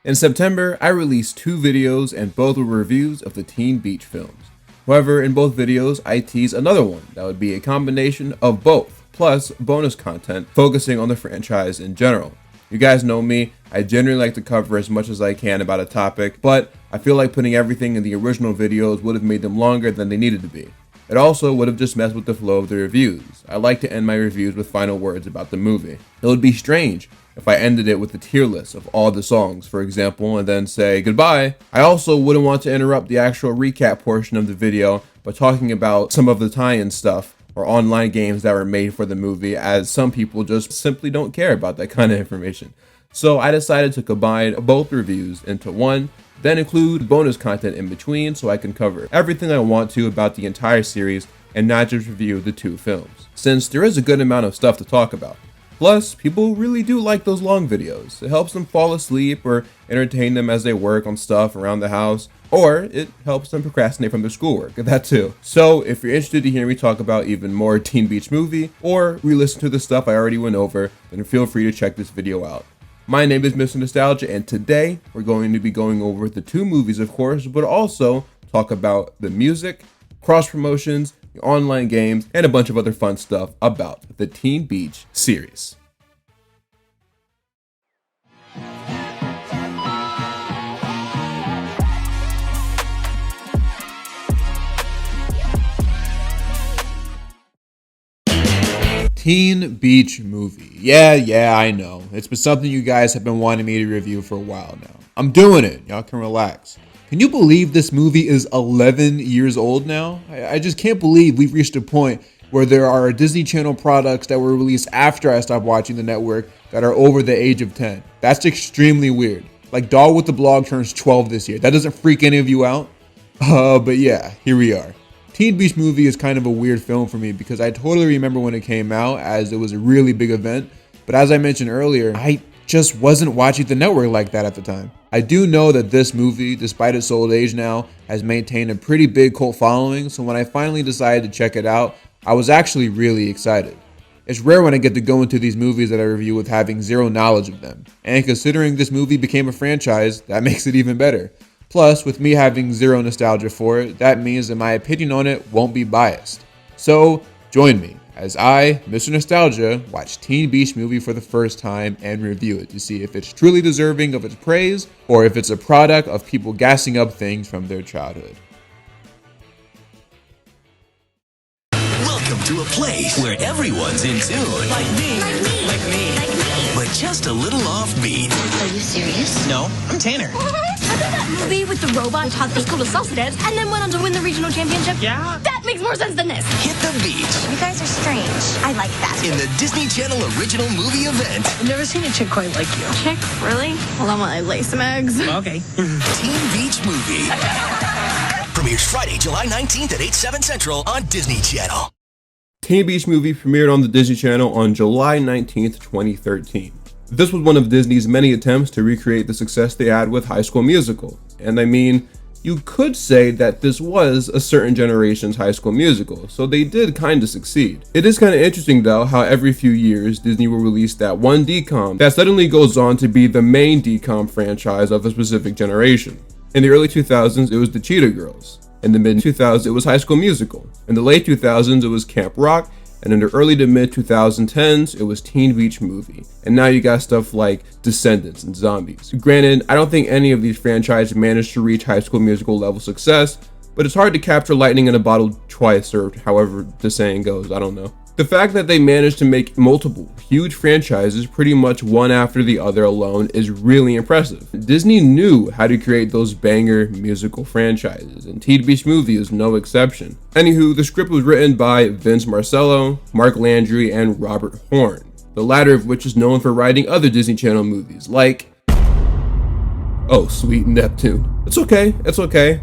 In September, I released 2 videos and both were reviews of the Teen Beach films. However, in both videos, I tease another one that would be a combination of both, plus bonus content focusing on the franchise in general. You guys know me, I generally like to cover as much as I can about a topic, but I feel like putting everything in the original videos would have made them longer than they needed to be. It also would have just messed with the flow of the reviews. I like to end my reviews with final words about the movie. It would be strange if I ended it with a tier list of all the songs, for example, and then say goodbye. I also wouldn't want to interrupt the actual recap portion of the video by talking about some of the tie-in stuff or online games that were made for the movie, as some people just simply don't care about that kind of information. So I decided to combine both reviews into one, then include bonus content in between so I can cover everything I want to about the entire series and not just review the 2 films, since there is a good amount of stuff to talk about. Plus, people really do like those long videos. It helps them fall asleep or entertain them as they work on stuff around the house, or it helps them procrastinate from their schoolwork, that too. So if you're interested to hear me talk about even more Teen Beach Movie, or re-listen to the stuff I already went over, then feel free to check this video out. My name is Mr. Nostalgia, and today we're going to be going over the 2 movies, of course, but also talk about the music, cross promotions, the online games, and a bunch of other fun stuff about the Teen Beach series. Teen Beach Movie. Yeah, I know. It's been something you guys have been wanting me to review for a while now. I'm doing it. Y'all can relax. Can you believe this movie is 11 years old now? I just can't believe we've reached a point where there are Disney Channel products that were released after I stopped watching the network that are over the age of 10. That's extremely weird. Like Dog with the Blog turns 12 this year. That doesn't freak any of you out? But yeah, here we are. Teen Beach Movie is kind of a weird film for me because I totally remember when it came out, as it was a really big event. But as I mentioned earlier, I just wasn't watching the network like that at the time. I do know that this movie, despite its old age now, has maintained a pretty big cult following, so when I finally decided to check it out, I was actually really excited. It's rare when I get to go into these movies that I review with having zero knowledge of them, and considering this movie became a franchise, that makes it even better. Plus, with me having zero nostalgia for it, that means that my opinion on it won't be biased. So, join me as I, Mr. Nostalgia, watch Teen Beach Movie for the first time and review it to see if it's truly deserving of its praise or if it's a product of people gassing up things from their childhood. Welcome to a place where everyone's in tune. Like me. Like me. But just a little offbeat. Are you serious? No, I'm Tanner. Remember that movie with the robot who taught the school to salsa dance and then went on to win the regional championship? Yeah. That makes more sense than this. Hit the beat You guys are strange. I like that. in the Disney Channel original movie event. I've never seen a chick quite like you. Chick? Really? Well, I want to lay some eggs. Okay. Teen Beach Movie. Premieres Friday, July 19th at 8/7 Central on Disney Channel. Teen Beach Movie premiered on the Disney Channel on July 19th, 2013. This was one of Disney's many attempts to recreate the success they had with High School Musical. And I mean, you could say that this was a certain generation's High School Musical, so they did kind of succeed. It is kind of interesting though how every few years Disney will release that one DCOM that suddenly goes on to be the main DCOM franchise of a specific generation. In the early 2000s, it was the Cheetah Girls. In the mid-2000s, it was High School Musical. In the late 2000s, it was Camp Rock. And in the early to mid-2010s, it was Teen Beach Movie. And now you got stuff like Descendants and Zombies. Granted, I don't think any of these franchises managed to reach High School Musical level success, but it's hard to capture lightning in a bottle twice, or however the saying goes, I don't know. The fact that they managed to make multiple huge franchises pretty much one after the other alone is really impressive. Disney knew how to create those banger musical franchises, and Teen Beach Movie is no exception. Anywho, the script was written by Vince Marcello, Mark Landry, and Robert Horn, the latter of which is known for writing other Disney Channel movies like Sweet Neptune. It's okay,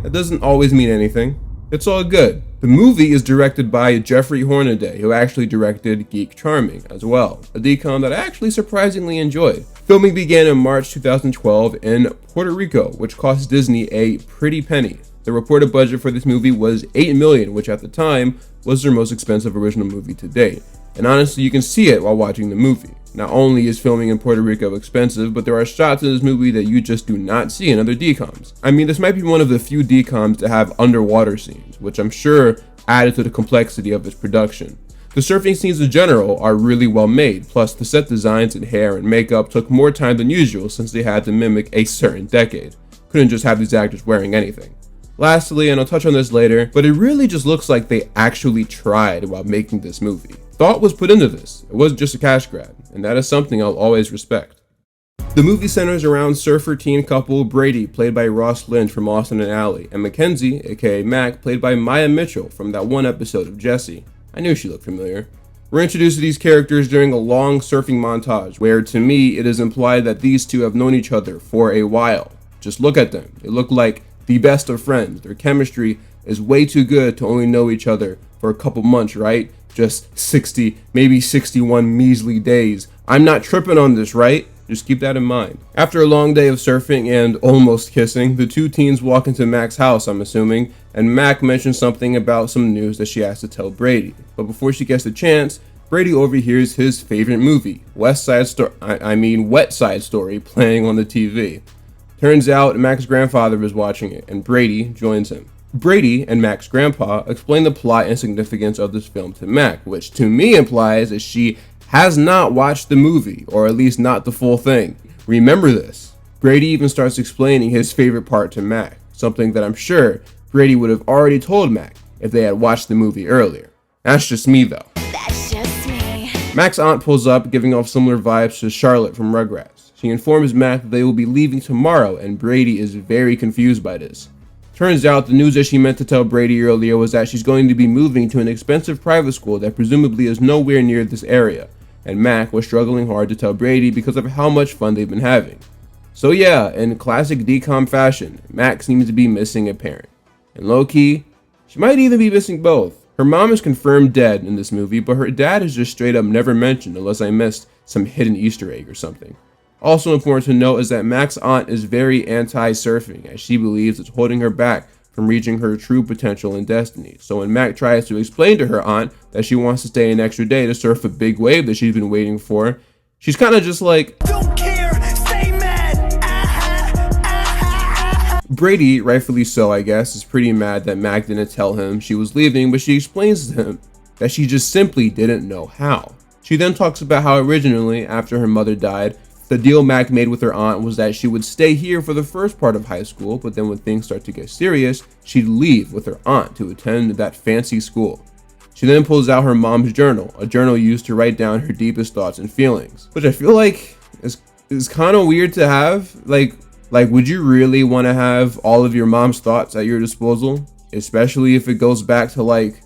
that doesn't always mean anything. It's all good. The movie is directed by Jeffrey Hornaday, who actually directed Geek Charming as well, a DCOM that I actually surprisingly enjoyed. Filming began in March 2012 in Puerto Rico, which cost Disney a pretty penny. The reported budget for this movie was $8 million, which at the time was their most expensive original movie to date. And honestly, you can see it while watching the movie. Not only is filming in Puerto Rico expensive, but there are shots in this movie that you just do not see in other DCOMs. I mean, this might be one of the few DCOMs to have underwater scenes, which I'm sure added to the complexity of its production. The surfing scenes in general are really well made, plus the set designs and hair and makeup took more time than usual since they had to mimic a certain decade. Couldn't just have these actors wearing anything. Lastly, and I'll touch on this later, but it really just looks like they actually tried while making this movie. Thought was put into this. It wasn't just a cash grab, and that is something I'll always respect. The movie centers around surfer teen couple Brady, played by Ross Lynch from Austin and Ally, and Mackenzie, aka Mac, played by Maya Mitchell from that one episode of Jessie. I knew she looked familiar. We're introduced to these characters during a long surfing montage, where to me it is implied that these two have known each other for a while. Just look at them. They look like the best of friends. Their chemistry is way too good to only know each other for a couple months, right? Just 60, maybe 61 measly days. I'm not tripping on this, right? Just keep that in mind. After a long day of surfing and almost kissing, the two teens walk into Mac's house, I'm assuming, and Mac mentions something about some news that she has to tell Brady. But before she gets the chance, Brady overhears his favorite movie, Wet Side Story, playing on the TV. Turns out Mac's grandfather was watching it, and Brady joins him. Brady and Mac's grandpa explain the plot and significance of this film to Mac, which to me implies that she has not watched the movie, or at least not the full thing. Remember this. Brady even starts explaining his favorite part to Mac, something that I'm sure Brady would have already told Mac if they had watched the movie earlier. That's just me though. That's just me. Mac's aunt pulls up, giving off similar vibes to Charlotte from Rugrats. She informs Mac that they will be leaving tomorrow, and Brady is very confused by this. Turns out the news that she meant to tell Brady earlier was that she's going to be moving to an expensive private school that presumably is nowhere near this area, and Mac was struggling hard to tell Brady because of how much fun they've been having. So yeah, in classic DCOM fashion, Mac seems to be missing a parent. And low-key, she might even be missing both. Her mom is confirmed dead in this movie, but her dad is just straight up never mentioned unless I missed some hidden Easter egg or something. Also important to note is that Mac's aunt is very anti-surfing, as she believes it's holding her back from reaching her true potential and destiny. So when Mac tries to explain to her aunt that she wants to stay an extra day to surf a big wave that she's been waiting for, she's kind of just like, Don't care, stay mad. Brady, rightfully so I guess, is pretty mad that Mac didn't tell him she was leaving, but she explains to him that she just simply didn't know how. She then talks about how originally, after her mother died, the deal Mac made with her aunt was that she would stay here for the first part of high school, but then when things start to get serious, she'd leave with her aunt to attend that fancy school. She then pulls out her mom's journal, a journal used to write down her deepest thoughts and feelings, which I feel like is kind of weird to have. Like, would you really want to have all of your mom's thoughts at your disposal? Especially if it goes back to like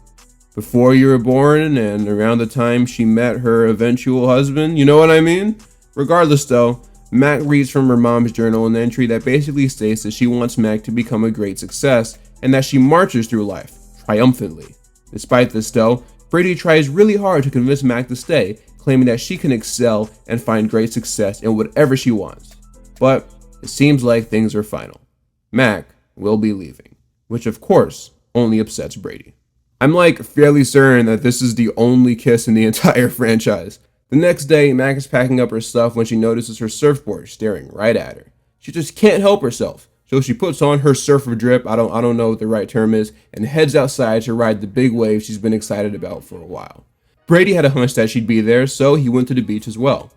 before you were born and around the time she met her eventual husband, you know what I mean? Regardless though, Mac reads from her mom's journal an entry that basically states that she wants Mac to become a great success and that she marches through life triumphantly. Despite this though, Brady tries really hard to convince Mac to stay, claiming that she can excel and find great success in whatever she wants. But it seems like things are final. Mac will be leaving, which of course only upsets Brady. I'm like fairly certain that this is the only kiss in the entire franchise. The next day, Mac is packing up her stuff when she notices her surfboard staring right at her. She just can't help herself, so she puts on her surfer drip, I don't know what the right term is, and heads outside to ride the big wave she's been excited about for a while. Brady had a hunch that she'd be there, so he went to the beach as well.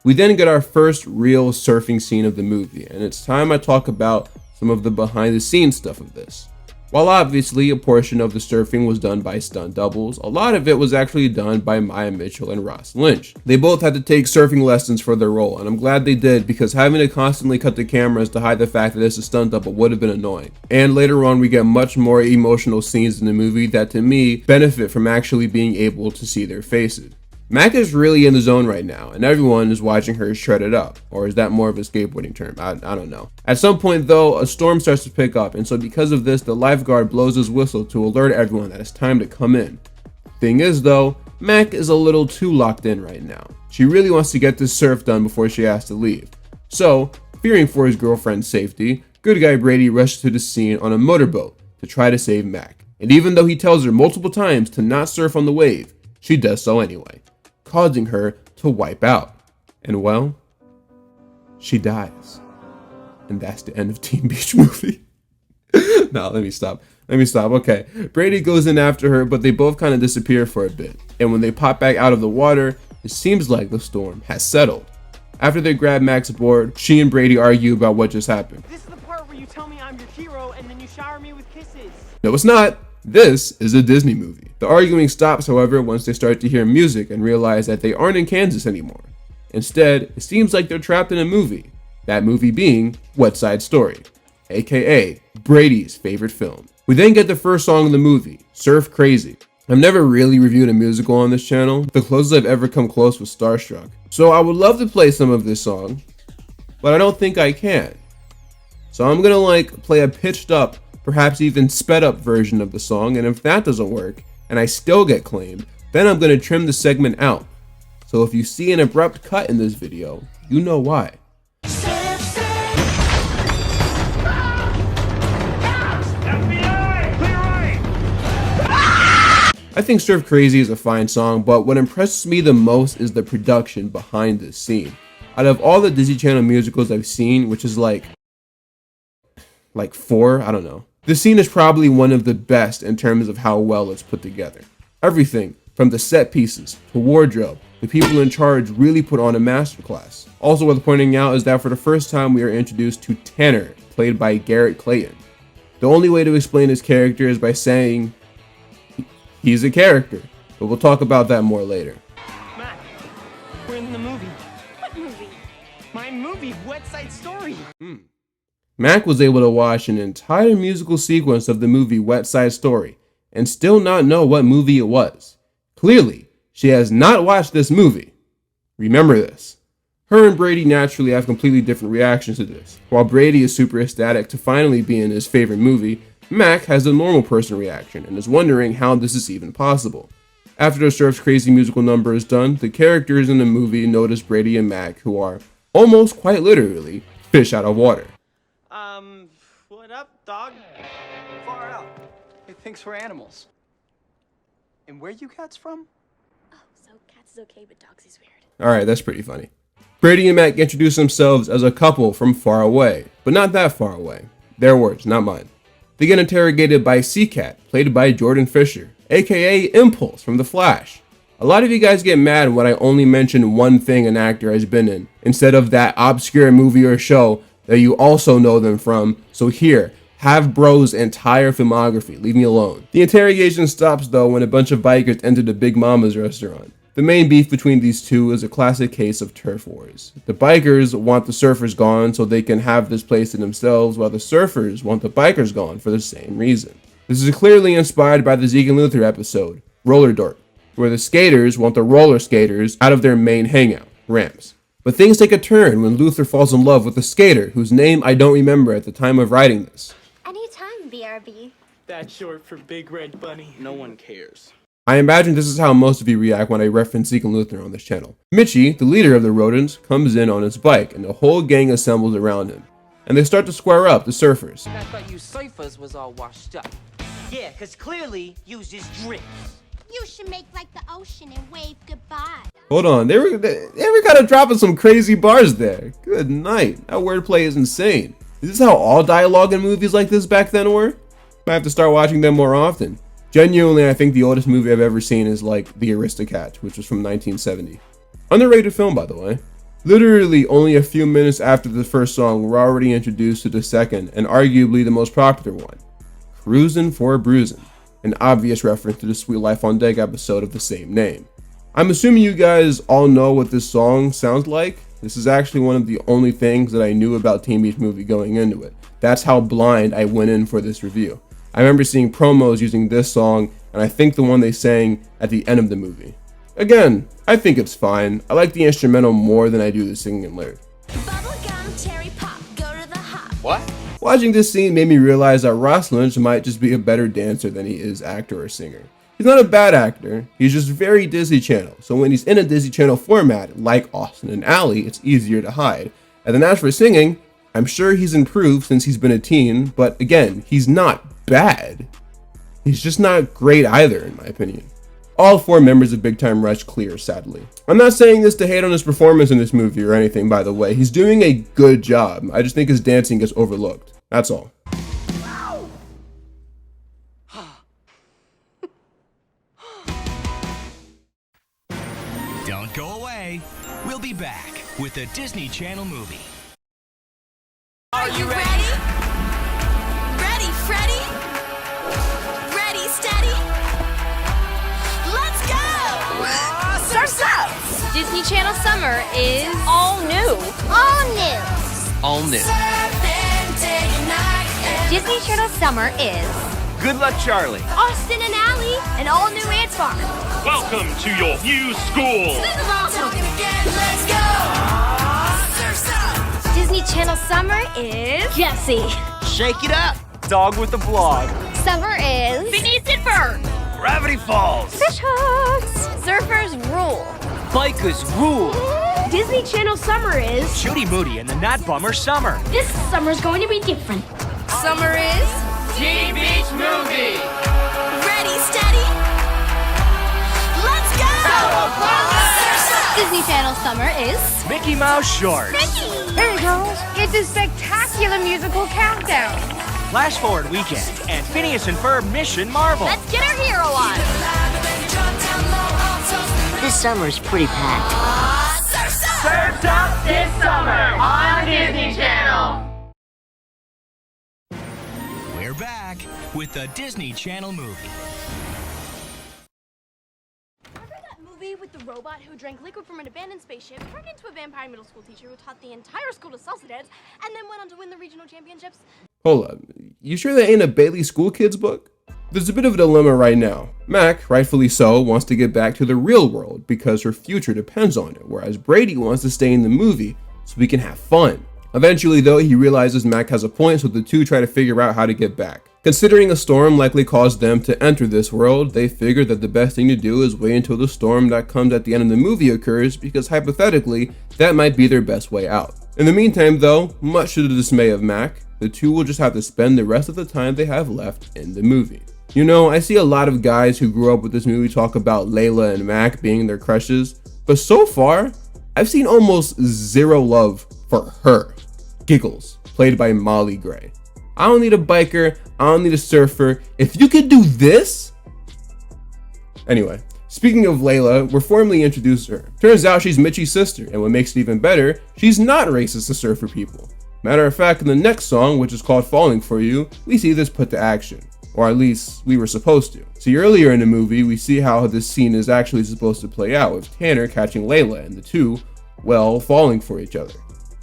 We then get our first real surfing scene of the movie, and it's time I talk about some of the behind the scenes stuff of this. While obviously a portion of the surfing was done by stunt doubles, a lot of it was actually done by Maya Mitchell and Ross Lynch. They both had to take surfing lessons for their role, and I'm glad they did because having to constantly cut the cameras to hide the fact that it's a stunt double would have been annoying. And later on we get much more emotional scenes in the movie that to me benefit from actually being able to see their faces. Mac is really in the zone right now, and everyone is watching her shred it up. Or is that more of a skateboarding term? I don't know. At some point though, a storm starts to pick up, and so because of this, the lifeguard blows his whistle to alert everyone that it's time to come in. Thing is though, Mac is a little too locked in right now. She really wants to get this surf done before she has to leave. So, fearing for his girlfriend's safety, good guy Brady rushes to the scene on a motorboat to try to save Mac. And even though he tells her multiple times to not surf on the wave, she does so anyway. causing her to wipe out. And well, she dies. And that's the end of Teen Beach Movie. No, let me stop. Okay. Brady goes in after her, but they both kind of disappear for a bit. And when they pop back out of the water, it seems like the storm has settled. After they grab Max aboard, she and Brady argue about what just happened. This is the part where you tell me I'm your hero and then you shower me with kisses. No, it's not. This is a Disney movie. The arguing stops, however, once they start to hear music and realize that they aren't in Kansas anymore. Instead, it seems like they're trapped in a movie. That movie being West Side Story, aka Brady's favorite film. We then get the first song of the movie, Surf Crazy. I've never really reviewed a musical on this channel. The closest I've ever come close was Starstruck. So I would love to play some of this song, but I don't think I can. So I'm gonna play a pitched up, perhaps even sped up version of the song, and if that doesn't work, and I still get claimed, then I'm gonna trim the segment out. So if you see an abrupt cut in this video, you know why. I think Surf Crazy is a fine song, but what impresses me the most is the production behind this scene. Out of all the Disney Channel musicals I've seen, which is like 4, I don't know. This scene is probably one of the best in terms of how well it's put together. Everything from the set pieces to wardrobe, the people in charge really put on a masterclass. Also worth pointing out is that for the first time we are introduced to Tanner, played by Garrett Clayton. The only way to explain his character is by saying he's a character, but we'll talk about that more later. Matt, we're in the movie. What movie? My movie, West Side Story. Mac was able to watch an entire musical sequence of the movie West Side Story and still not know what movie it was. Clearly, she has not watched this movie. Remember this. Her and Brady naturally have completely different reactions to this. While Brady is super ecstatic to finally be in his favorite movie, Mac has a normal person reaction and is wondering how this is even possible. After the Surf's crazy musical number is done, the characters in the movie notice Brady and Mac, who are almost quite literally fish out of water. What up, dog? Far out. It thinks we're animals. And where you cats from? Oh, so cats is okay, but dogs is weird. Alright, that's pretty funny. Brady and Mac introduce themselves as a couple from far away, but not that far away. Their words, not mine. They get interrogated by Seacat, played by Jordan Fisher, aka Impulse from The Flash. A lot of you guys get mad when I only mention one thing an actor has been in, instead of that obscure movie or show that you also know them from, so here, have bro's entire filmography, leave me alone. The interrogation stops though when a bunch of bikers enter the Big Mama's restaurant. The main beef between these two is a classic case of turf wars. The bikers want the surfers gone so they can have this place to themselves, while the surfers want the bikers gone for the same reason. This is clearly inspired by the Zeke and Luther episode, Roller Dirt, where the skaters want the roller skaters out of their main hangout, ramps. But things take a turn when Luther falls in love with a skater whose name I don't remember at the time of writing this. Anytime, BRB. That's short for Big Red Bunny. No one cares. I imagine this is how most of you react when I reference Zeke and Luther on this channel. Mitchie, the leader of the rodents, comes in on his bike and the whole gang assembles around him. And they start to square up the surfers. I thought you surfers was all washed up. Yeah, because clearly you just drifts. You should make like the ocean and wave goodbye. Hold on, they were kind of dropping some crazy bars there. Good night. That wordplay is insane. Is this how all dialogue in movies like this back then were? I have to start watching them more often. Genuinely, I think the oldest movie I've ever seen is like The Aristocats, which was from 1970. Underrated film, by the way. Literally only a few minutes after the first song, we're already introduced to the second and arguably the most popular one, Cruisin' for a Bruisin', an obvious reference to the Sweet Life on Deck episode of the same name. I'm assuming you guys all know what this song sounds like. This is actually one of the only things that I knew about Teen Beach Movie going into it. That's how blind I went in for this review. I remember seeing promos using this song, and I think the one they sang at the end of the movie. Again, I think it's fine. I like the instrumental more than I do the singing and lyrics. Bubblegum, cherry pop, go to the hop. What? Watching this scene made me realize that Ross Lynch might just be a better dancer than he is actor or singer. He's not a bad actor, he's just very Disney Channel, so when he's in a Disney Channel format, like Austin and Ally, it's easier to hide. And then as for singing, I'm sure he's improved since he's been a teen, but again, he's not bad. He's just not great either, in my opinion. all 4 members of Big Time Rush clear, sadly. I'm not saying this to hate on his performance in this movie or anything, by the way. He's doing a good job. I just think his dancing gets overlooked. That's all. Don't go away. We'll be back with a Disney Channel movie. Are you ready? Ready, Freddy? Ready, steady? Let's go! Surf's up! Disney Channel Summer is all new. All new. All new. Disney Channel Summer is Good luck, Charlie. Austin and Allie, an all new ant farm. Welcome to your new school. This is awesome. Let's go! Surf's up! Disney Channel Summer is Jesse. Shake it up. Dog with the blog. Summer is Phineas and Ferb. Gravity Falls. Fish hooks. Surfers rule. Bikers rule. Disney Channel Summer is Shooty Moody and the Not Bummer Summer. This summer's going to be different. Summer is Teen Beach Movie. Ready, steady. Let's go! Disney Channel Summer is Mickey Mouse Shorts. Here it goes. It's a spectacular musical countdown. Flash Forward Weekend and Phineas and Ferb Mission Marvel. Let's get our hero on. This summer's pretty packed. Surf's Up this summer on Disney Channel. We're back with the Disney Channel movie. Remember that movie with the robot who drank liquid from an abandoned spaceship, turned into a vampire middle school teacher who taught the entire school to salsa dance, and then went on to win the regional championships? Hold up, you sure that ain't a Bailey School Kids book? There's a bit of a dilemma right now. Mac, rightfully so, wants to get back to the real world because her future depends on it, whereas Brady wants to stay in the movie so we can have fun. Eventually though, he realizes Mac has a point, so the two try to figure out how to get back. Considering a storm likely caused them to enter this world, they figure that the best thing to do is wait until the storm that comes at the end of the movie occurs, because hypothetically, that might be their best way out. In the meantime though, much to the dismay of Mac, the two will just have to spend the rest of the time they have left in the movie. You know, I see a lot of guys who grew up with this movie talk about Layla and Mac being their crushes, but so far, I've seen almost zero love for her. Giggles, played by Molly Gray. I don't need a biker, I don't need a surfer. If you could do this? Anyway, speaking of Layla, we're formally introduced to her. Turns out she's Mitchie's sister, and what makes it even better, she's not racist to surfer people. Matter of fact, in the next song, which is called Falling For You, we see this put to action. Or at least, we were supposed to. See, earlier in the movie, we see how this scene is actually supposed to play out, with Tanner catching Layla and the two, well, falling for each other.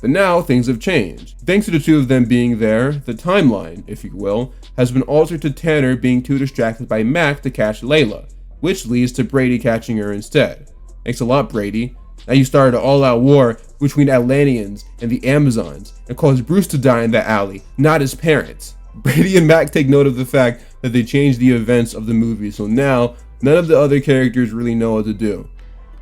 But now, things have changed. Thanks to the two of them being there, the timeline, if you will, has been altered to Tanner being too distracted by Mac to catch Layla, which leads to Brady catching her instead. Thanks a lot, Brady. Now you started an all-out war between Atlanteans and the Amazons and caused Bruce to die in that alley, not his parents. Brady and Mac take note of the fact that they changed the events of the movie, so now none of the other characters really know what to do.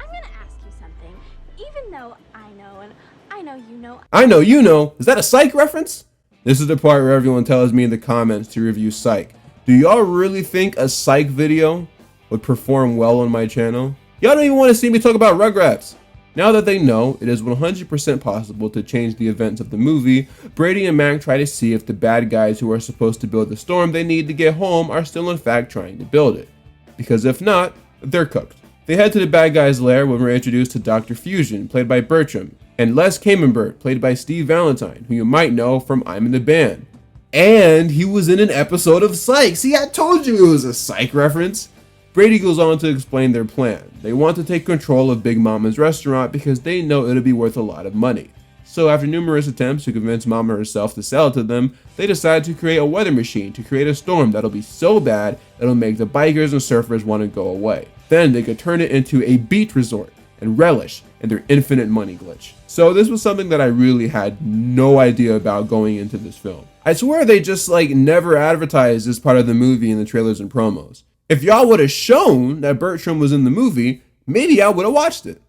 I'm gonna ask you something, even though I know and I know you know. I know you know. Is that a Psych reference? This is the part where everyone tells me in the comments to review Psych. Do y'all really think a Psych video would perform well on my channel? Y'all don't even want to see me talk about Rugrats. Now that they know it is 100% possible to change the events of the movie, Brady and Mac try to see if the bad guys who are supposed to build the storm they need to get home are still in fact trying to build it. Because if not, they're cooked. They head to the bad guy's lair when we're introduced to Dr. Fusion, played by Bertram, and Les Camembert, played by Steve Valentine, who you might know from I'm in the Band. And he was in an episode of Psych. See, I told you it was a Psych reference. Brady goes on to explain their plan. They want to take control of Big Mama's restaurant because they know it'll be worth a lot of money. So after numerous attempts to convince Mama herself to sell it to them, they decide to create a weather machine to create a storm that'll be so bad it'll make the bikers and surfers want to go away. Then they could turn it into a beach resort and relish in their infinite money glitch. So this was something that I really had no idea about going into this film. I swear they just never advertised this part of the movie in the trailers and promos. If y'all would have shown that Bertram was in the movie, maybe I would have watched it.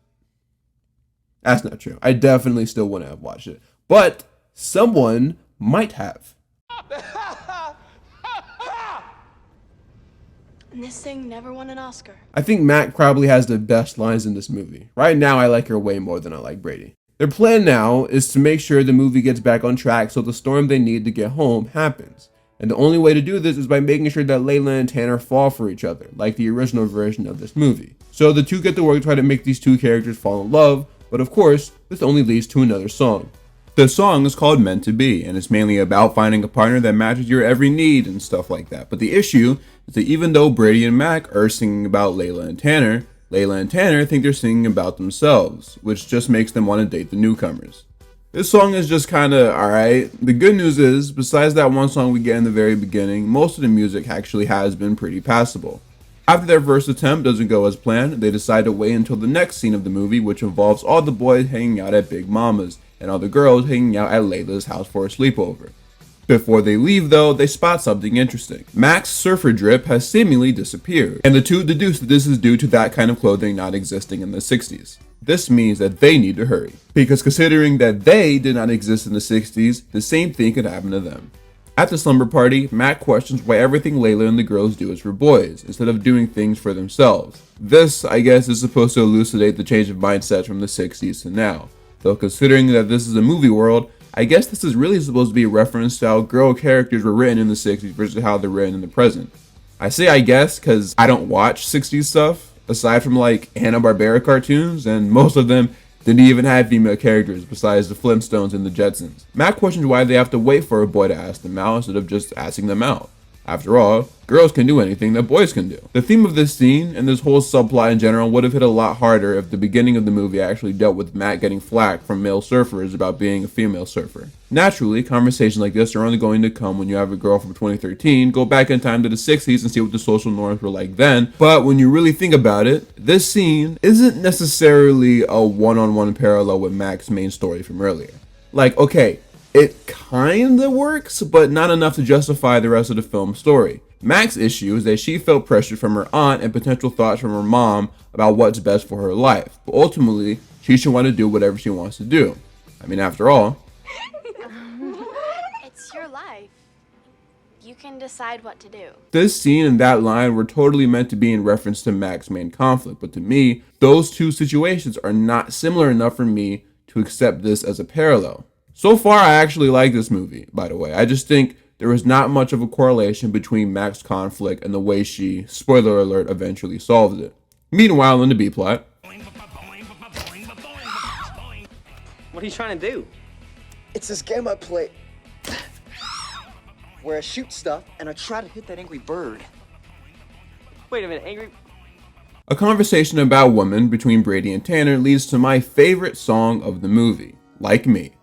That's not true. I definitely still wouldn't have watched it. But someone might have. And this thing never won an Oscar. I think Mac probably has the best lines in this movie. Right now, I like her way more than I like Brady. Their plan now is to make sure the movie gets back on track so the storm they need to get home happens. And the only way to do this is by making sure that Layla and Tanner fall for each other, like the original version of this movie. So the two get to work to try to make these two characters fall in love, but of course, this only leads to another song. The song is called Meant to Be, and it's mainly about finding a partner that matches your every need and stuff like that. But the issue is that even though Brady and Mac are singing about Layla and Tanner think they're singing about themselves, which just makes them want to date the newcomers. This song is just kinda alright. The good news is, besides that one song we get in the very beginning, most of the music actually has been pretty passable. After their first attempt doesn't go as planned, they decide to wait until the next scene of the movie, which involves all the boys hanging out at Big Mama's and all the girls hanging out at Layla's house for a sleepover. Before they leave though, they spot something interesting. Mac's surfer drip has seemingly disappeared, and the two deduce that this is due to that kind of clothing not existing in the 60s. This means that they need to hurry, because considering that they did not exist in the 60s, the same thing could happen to them. At the slumber party, Mac questions why everything Layla and the girls do is for boys, instead of doing things for themselves. This, I guess, is supposed to elucidate the change of mindset from the 60s to now. Though considering that this is a movie world, I guess this is really supposed to be a reference to how girl characters were written in the 60s versus how they're written in the present. I say I guess because I don't watch 60s stuff, aside from like Hanna-Barbera cartoons, and most of them didn't even have female characters besides the Flintstones and the Jetsons. Mac questions why they have to wait for a boy to ask them out instead of just asking them out. After all, girls can do anything that boys can do. The theme of this scene and this whole subplot in general would have hit a lot harder if the beginning of the movie actually dealt with Mac getting flack from male surfers about being a female surfer. Naturally, conversations like this are only going to come when you have a girl from 2013 go back in time to the 60s and see what the social norms were like then. But when you really think about it, this scene isn't necessarily a one-on-one parallel with Mac's main story from earlier. Like, okay, it kinda works, but not enough to justify the rest of the film's story. Mac's issue is that she felt pressured from her aunt and potential thoughts from her mom about what's best for her life. But ultimately, she should want to do whatever she wants to do. I mean, after all, It's your life. You can decide what to do. this scene and that line were totally meant to be in reference to Mac's main conflict, but to me, those two situations are not similar enough for me to accept this as a parallel. So far, I actually like this movie, by the way. I just think there was not much of a correlation between Mac's conflict and the way she, spoiler alert, eventually solves it. Meanwhile, in the B-plot, What are you trying to do? It's this game I play where I shoot stuff and I try to hit that angry bird. Wait a minute, angry. a conversation about women between Brady and Tanner leads to my favorite song of the movie, Like Me.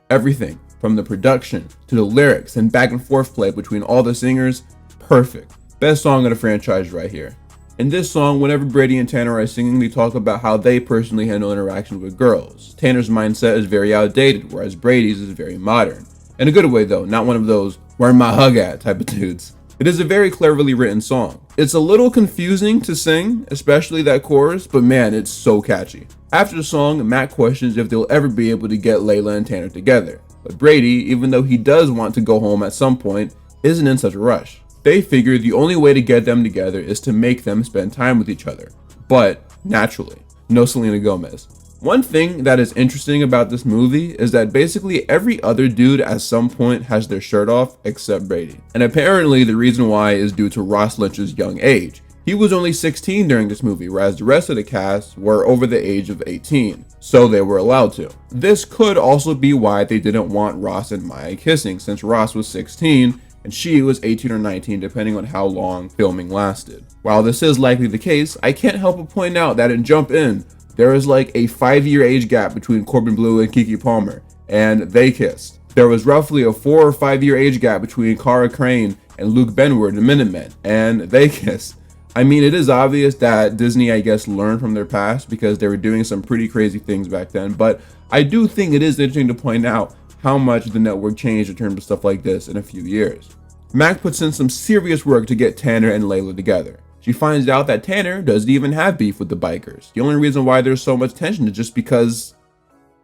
Everything, from the production to the lyrics and back and forth play between all the singers, perfect. Best song of the franchise right here. In this song, whenever Brady and Tanner are singing, they talk about how they personally handle interactions with girls. Tanner's mindset is very outdated, whereas Brady's is very modern. In a good way though, not one of those, where my hug at type of dudes. It is a very cleverly written song. It's a little confusing to sing, especially that chorus, but man, it's so catchy. After the song, Mac questions if they'll ever be able to get Layla and Tanner together. But Brady, even though he does want to go home at some point, isn't in such a rush. They figure the only way to get them together is to make them spend time with each other. But, naturally, no Selena Gomez. One thing that is interesting about this movie is that basically every other dude at some point has their shirt off except Brady. And apparently the reason why is due to Ross Lynch's young age. He was only 16 during this movie, whereas the rest of the cast were over the age of 18, so they were allowed to. This could also be why they didn't want Ross and Maya kissing, since Ross was 16 and she was 18 or 19 depending on how long filming lasted. While this is likely the case, I can't help but point out that in Jump In, there is like a 5-year age gap between Corbin Bleu and Keke Palmer, and they kissed. There was roughly a 4 or 5 year age gap between Cara Crane and Luke Benward, the Minutemen, and they kissed. I mean, it is obvious that Disney, I guess, learned from their past because they were doing some pretty crazy things back then, but I do think it is interesting to point out how much the network changed in terms of stuff like this in a few years. Mac puts in some serious work to get Tanner and Layla together. She finds out that Tanner doesn't even have beef with the bikers. The only reason why there's so much tension is just because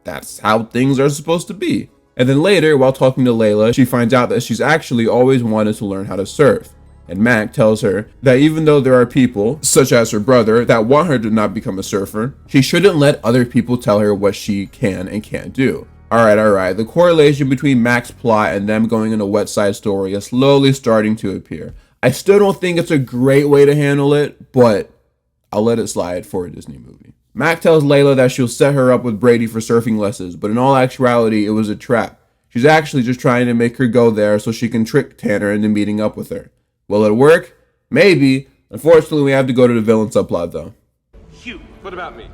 that's how things are supposed to be. And then later, while talking to Layla, she finds out that she's actually always wanted to learn how to surf. And Mac tells her that even though there are people, such as her brother, that want her to not become a surfer, she shouldn't let other people tell her what she can and can't do. Alright, the correlation between Mac's plot and them going in a West Side Story is slowly starting to appear. I still don't think it's a great way to handle it, but I'll let it slide for a Disney movie. Mac tells Layla that she'll set her up with Brady for surfing lessons, but in all actuality, it was a trap. She's actually just trying to make her go there so she can trick Tanner into meeting up with her. Will it work? Maybe. Unfortunately, we have to go to the villain subplot, though. Hugh. What about me?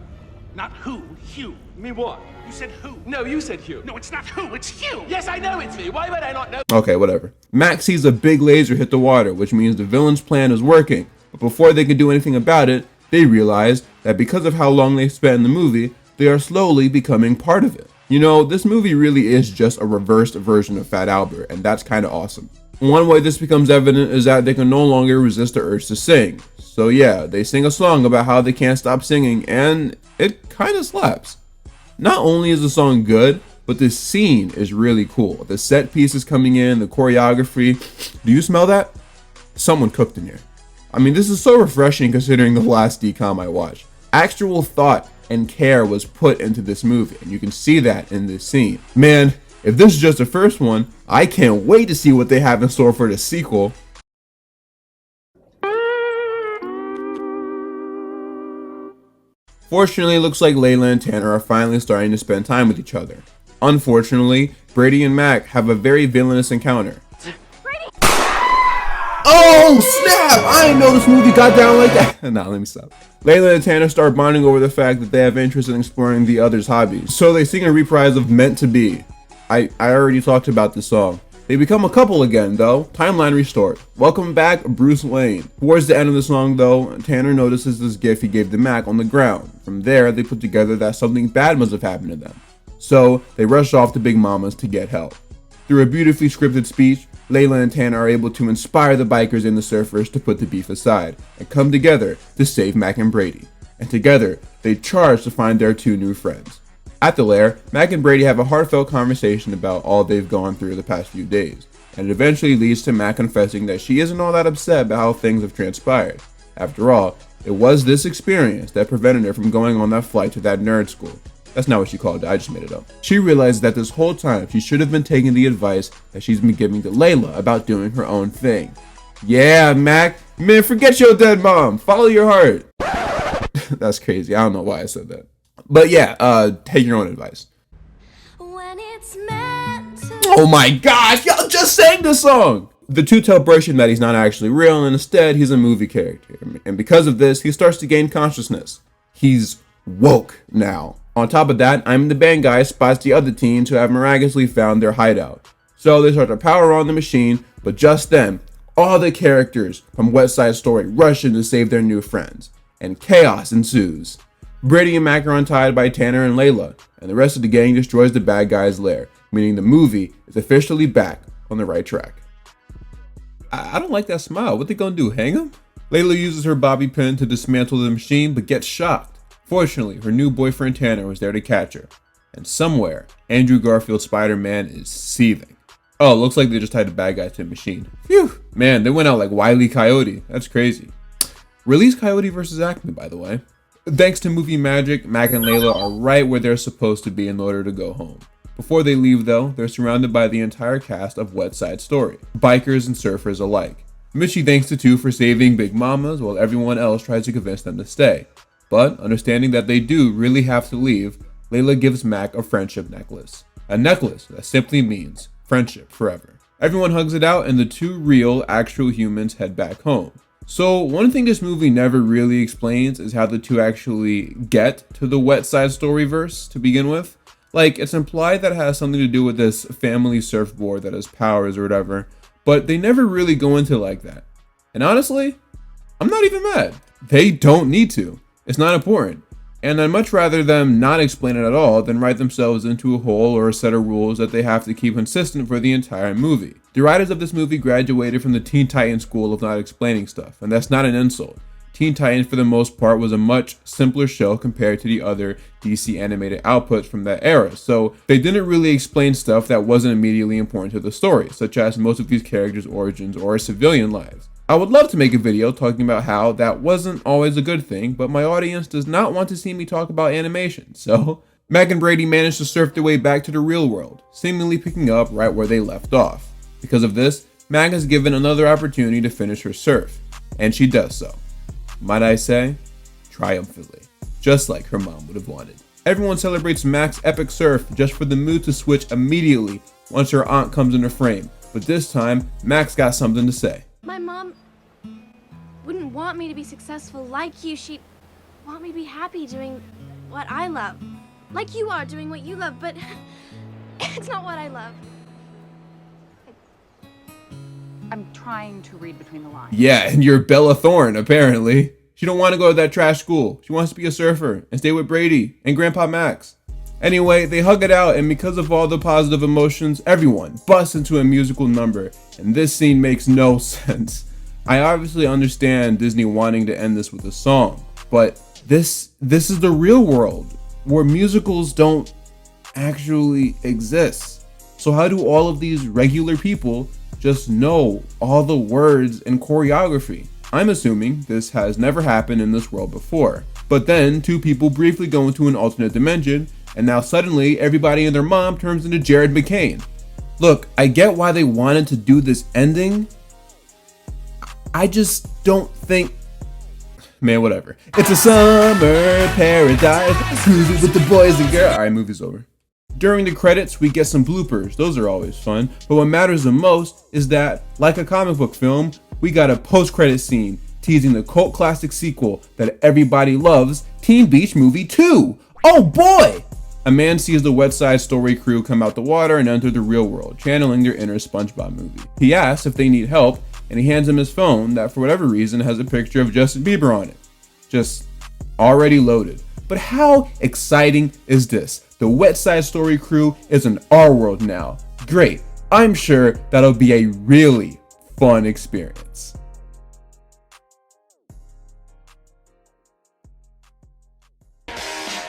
Not who, Hugh. Me what? You said who. No, you said Hugh. No, it's not who, it's Hugh. Yes, I know it's me. Why would I not know? Okay, whatever. Mac sees a big laser hit the water, which means the villain's plan is working. But before they can do anything about it, they realize that because of how long they've spent in the movie, they are slowly becoming part of it. You know, this movie really is just a reversed version of Fat Albert, and that's kind of awesome. One way this becomes evident is that they can no longer resist the urge to sing. So yeah, they sing a song about how they can't stop singing, and it kind of slaps. Not only is the song good, but the scene is really cool. The set pieces coming in, the choreography. Do you smell that? Someone cooked in here. I mean, this is so refreshing considering the last DCOM I watched. Actual thought and care was put into this movie, and you can see that in this scene. Man, if this is just the first one, I can't wait to see what they have in store for the sequel. Fortunately, it looks like Layla and Tanner are finally starting to spend time with each other. Unfortunately, Brady and Mac have a very villainous encounter. Oh snap! I didn't know this movie got down like that. Nah, let me stop. Layla and Tanner start bonding over the fact that they have interest in exploring the other's hobbies. So they sing a reprise of Meant to Be. I already talked about this song. They become a couple again though. Timeline restored. Welcome back, Bruce Wayne. Towards the end of the song though, Tanner notices this gift he gave to Mac on the ground. From there, they put together that something bad must have happened to them. So they rush off to Big Mama's to get help. Through a beautifully scripted speech, Layla and Tanner are able to inspire the bikers and the surfers to put the beef aside and come together to save Mac and Brady. And together, they charge to find their two new friends. At the lair, Mac and Brady have a heartfelt conversation about all they've gone through the past few days, and it eventually leads to Mac confessing that she isn't all that upset about how things have transpired. After all, it was this experience that prevented her from going on that flight to that nerd school. That's not what she called it, I just made it up. She realized that this whole time she should have been taking the advice that she's been giving to Layla about doing her own thing. Yeah, Mac, man, forget your dead mom, follow your heart. That's crazy, I don't know why I said that. But yeah, take your own advice. When it's meant to... Oh my gosh, y'all just sang the song! The two tell Britian that he's not actually real and instead he's a movie character. And because of this, he starts to gain consciousness. He's woke now. On top of that, I'm the band guy spots the other teens who have miraculously found their hideout. So they start to power on the machine, but just then, all the characters from West Side Story rush in to save their new friends. And chaos ensues. Brady and Mac are untied by Tanner and Layla, and the rest of the gang destroys the bad guy's lair, meaning the movie is officially back on the right track. I don't like that smile. What they gonna do, hang him? Layla uses her bobby pin to dismantle the machine, but gets shocked. Fortunately, her new boyfriend Tanner was there to catch her. And somewhere, Andrew Garfield's Spider-Man is seething. Oh, looks like they just tied the bad guy to a machine. Phew, man, they went out like Wile E. Coyote. That's crazy. Release Coyote vs. Acme, by the way. Thanks to movie magic, Mac and Layla are right where they're supposed to be in order to go home. Before they leave though, they're surrounded by the entire cast of West Side Story, bikers and surfers alike. Mitchie thanks the two for saving Big Mama's while everyone else tries to convince them to stay. But, understanding that they do really have to leave, Layla gives Mac a friendship necklace. A necklace that simply means friendship forever. Everyone hugs it out and the two real, actual humans head back home. So, one thing this movie never really explains is how the two actually get to the West Side Story verse to begin with. Like, it's implied that it has something to do with this family surfboard that has powers or whatever, but they never really go into it like that. And honestly, I'm not even mad. They don't need to. It's not important, and I'd much rather them not explain it at all than write themselves into a hole or a set of rules that they have to keep consistent for the entire movie. The writers of this movie graduated from the Teen Titans school of not explaining stuff, and that's not an insult. Teen Titans for the most part was a much simpler show compared to the other DC animated outputs from that era, so they didn't really explain stuff that wasn't immediately important to the story, such as most of these characters' origins or civilian lives. I would love to make a video talking about how that wasn't always a good thing, but my audience does not want to see me talk about animation, so Mac and Brady managed to surf their way back to the real world, seemingly picking up right where they left off. Because of this, Mac is given another opportunity to finish her surf, and she does so. Might I say, triumphantly, just like her mom would have wanted. Everyone celebrates Mac's epic surf just for the mood to switch immediately once her aunt comes into frame, but this time, Mac's got something to say. My mom wouldn't want me to be successful like you. She'd want me to be happy doing what I love. Like you are doing what you love, but it's not what I love. I'm trying to read between the lines. Yeah, and you're Bella Thorne, apparently. She don't want to go to that trash school. She wants to be a surfer and stay with Brady and Grandpa Max. Anyway, they hug it out, and because of all the positive emotions, everyone busts into a musical number, and this scene makes no sense. I obviously understand Disney wanting to end this with a song, but this is the real world, where musicals don't actually exist. So how do all of these regular people just know all the words and choreography? I'm assuming this has never happened in this world before. But then, two people briefly go into an alternate dimension, and now suddenly everybody and their mom turns into Jared McCain. Look, I get why they wanted to do this ending. I just don't think... Man, whatever. It's a summer paradise, cruising with the boys and girls. Alright, movie's over. During the credits, we get some bloopers. Those are always fun. But what matters the most is that, like a comic book film, we got a post-credit scene teasing the cult classic sequel that everybody loves, Teen Beach Movie 2. Oh boy! A man sees the West Side Story crew come out the water and enter the real world, channeling their inner SpongeBob movie. He asks if they need help, and he hands him his phone that for whatever reason has a picture of Justin Bieber on it. Just already loaded. But how exciting is this? The West Side Story crew is in our world now. Great. I'm sure that'll be a really fun experience.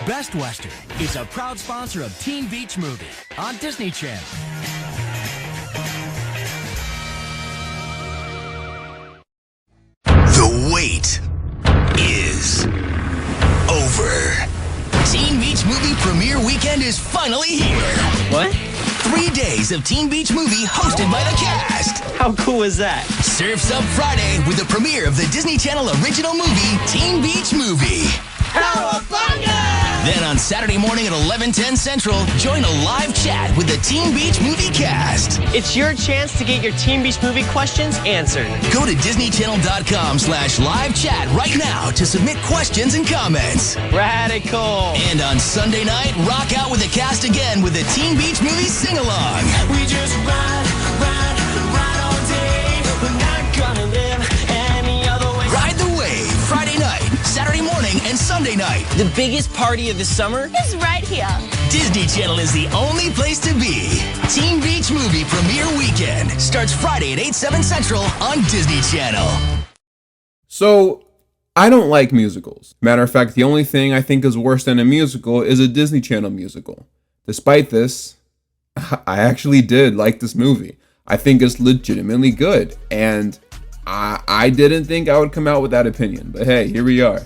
Best Western is a proud sponsor of Teen Beach Movie on Disney Channel. The wait is over. Teen Beach Movie premiere weekend is finally here. What? 3 days of Teen Beach Movie hosted by the cast. How cool is that? Surfs Up Friday with the premiere of the Disney Channel original movie, Teen Beach Movie. Then on Saturday morning at 11:10 Central, join a live chat with the Teen Beach Movie cast. It's your chance to get your Teen Beach Movie questions answered. Go to DisneyChannel.com/live chat right now to submit questions and comments. Radical. And on Sunday night, rock out with the cast again with the Teen Beach Movie sing-along. We just ride all day. We're not gonna live any other way. Ride the wave, Friday night, Saturday morning, and Sunday night. The biggest party of the summer Is right here. Disney Channel is the only place to be. Teen Beach Movie premiere weekend starts Friday at 8/7 Central on Disney Channel. So, I don't like musicals. Matter of fact, the only thing I think is worse than a musical is a Disney Channel musical. Despite this, I actually did like this movie. I think it's legitimately good, and I didn't think I would come out with that opinion, but hey, here we are.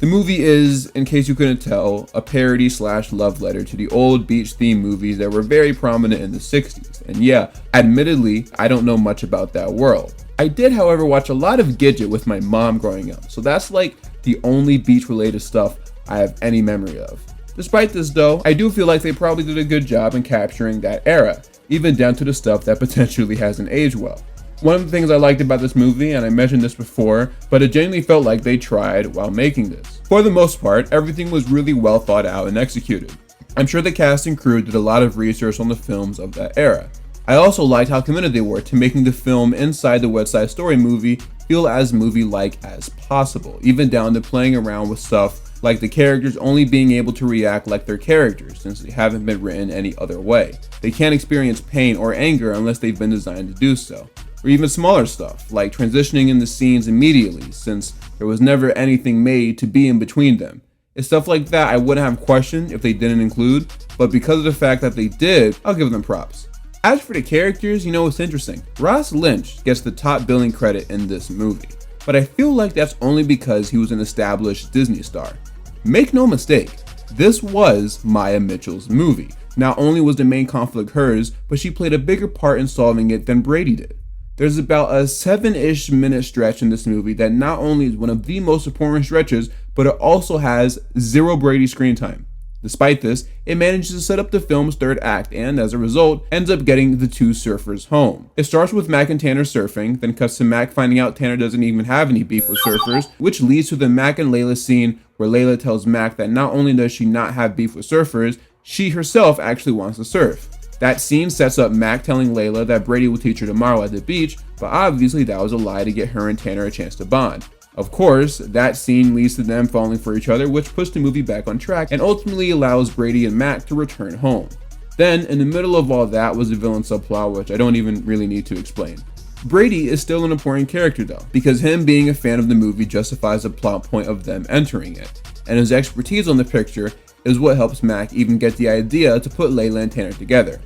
The movie is, in case you couldn't tell, a parody/love letter to the old beach theme movies that were very prominent in the 60s. And yeah, admittedly, I don't know much about that world. I did, however, watch a lot of Gidget with my mom growing up, so that's like the only beach-related stuff I have any memory of. Despite this though, I do feel like they probably did a good job in capturing that era, even down to the stuff that potentially hasn't aged well. One of the things I liked about this movie, and I mentioned this before, but it genuinely felt like they tried while making this. For the most part, everything was really well thought out and executed. I'm sure the cast and crew did a lot of research on the films of that era. I also liked how committed they were to making the film inside the West Side Story movie feel as movie-like as possible, even down to playing around with stuff like the characters only being able to react like their characters since they haven't been written any other way. They can't experience pain or anger unless they've been designed to do so. Or even smaller stuff, like transitioning in the scenes immediately, since there was never anything made to be in between them. It's stuff like that I wouldn't have questioned if they didn't include, but because of the fact that they did, I'll give them props. As for the characters, you know, it's interesting. Ross Lynch gets the top billing credit in this movie, but I feel like that's only because he was an established Disney star. Make no mistake, this was Maya Mitchell's movie. Not only was the main conflict hers, but she played a bigger part in solving it than Brady did. There's about a 7-ish minute stretch in this movie that not only is one of the most important stretches, but it also has 0 Brady screen time. Despite this, it manages to set up the film's third act and, as a result, ends up getting the two surfers home. It starts with Mac and Tanner surfing, then cuts to Mac finding out Tanner doesn't even have any beef with surfers, which leads to the Mac and Layla scene where Layla tells Mac that not only does she not have beef with surfers, she herself actually wants to surf. That scene sets up Mac telling Layla that Brady will teach her tomorrow at the beach, but obviously that was a lie to get her and Tanner a chance to bond. Of course, that scene leads to them falling for each other, which puts the movie back on track and ultimately allows Brady and Mac to return home. Then, in the middle of all that was the villain subplot, which I don't even really need to explain. Brady is still an important character though, because him being a fan of the movie justifies the plot point of them entering it, and his expertise on the picture is what helps Mac even get the idea to put Layla and Tanner together.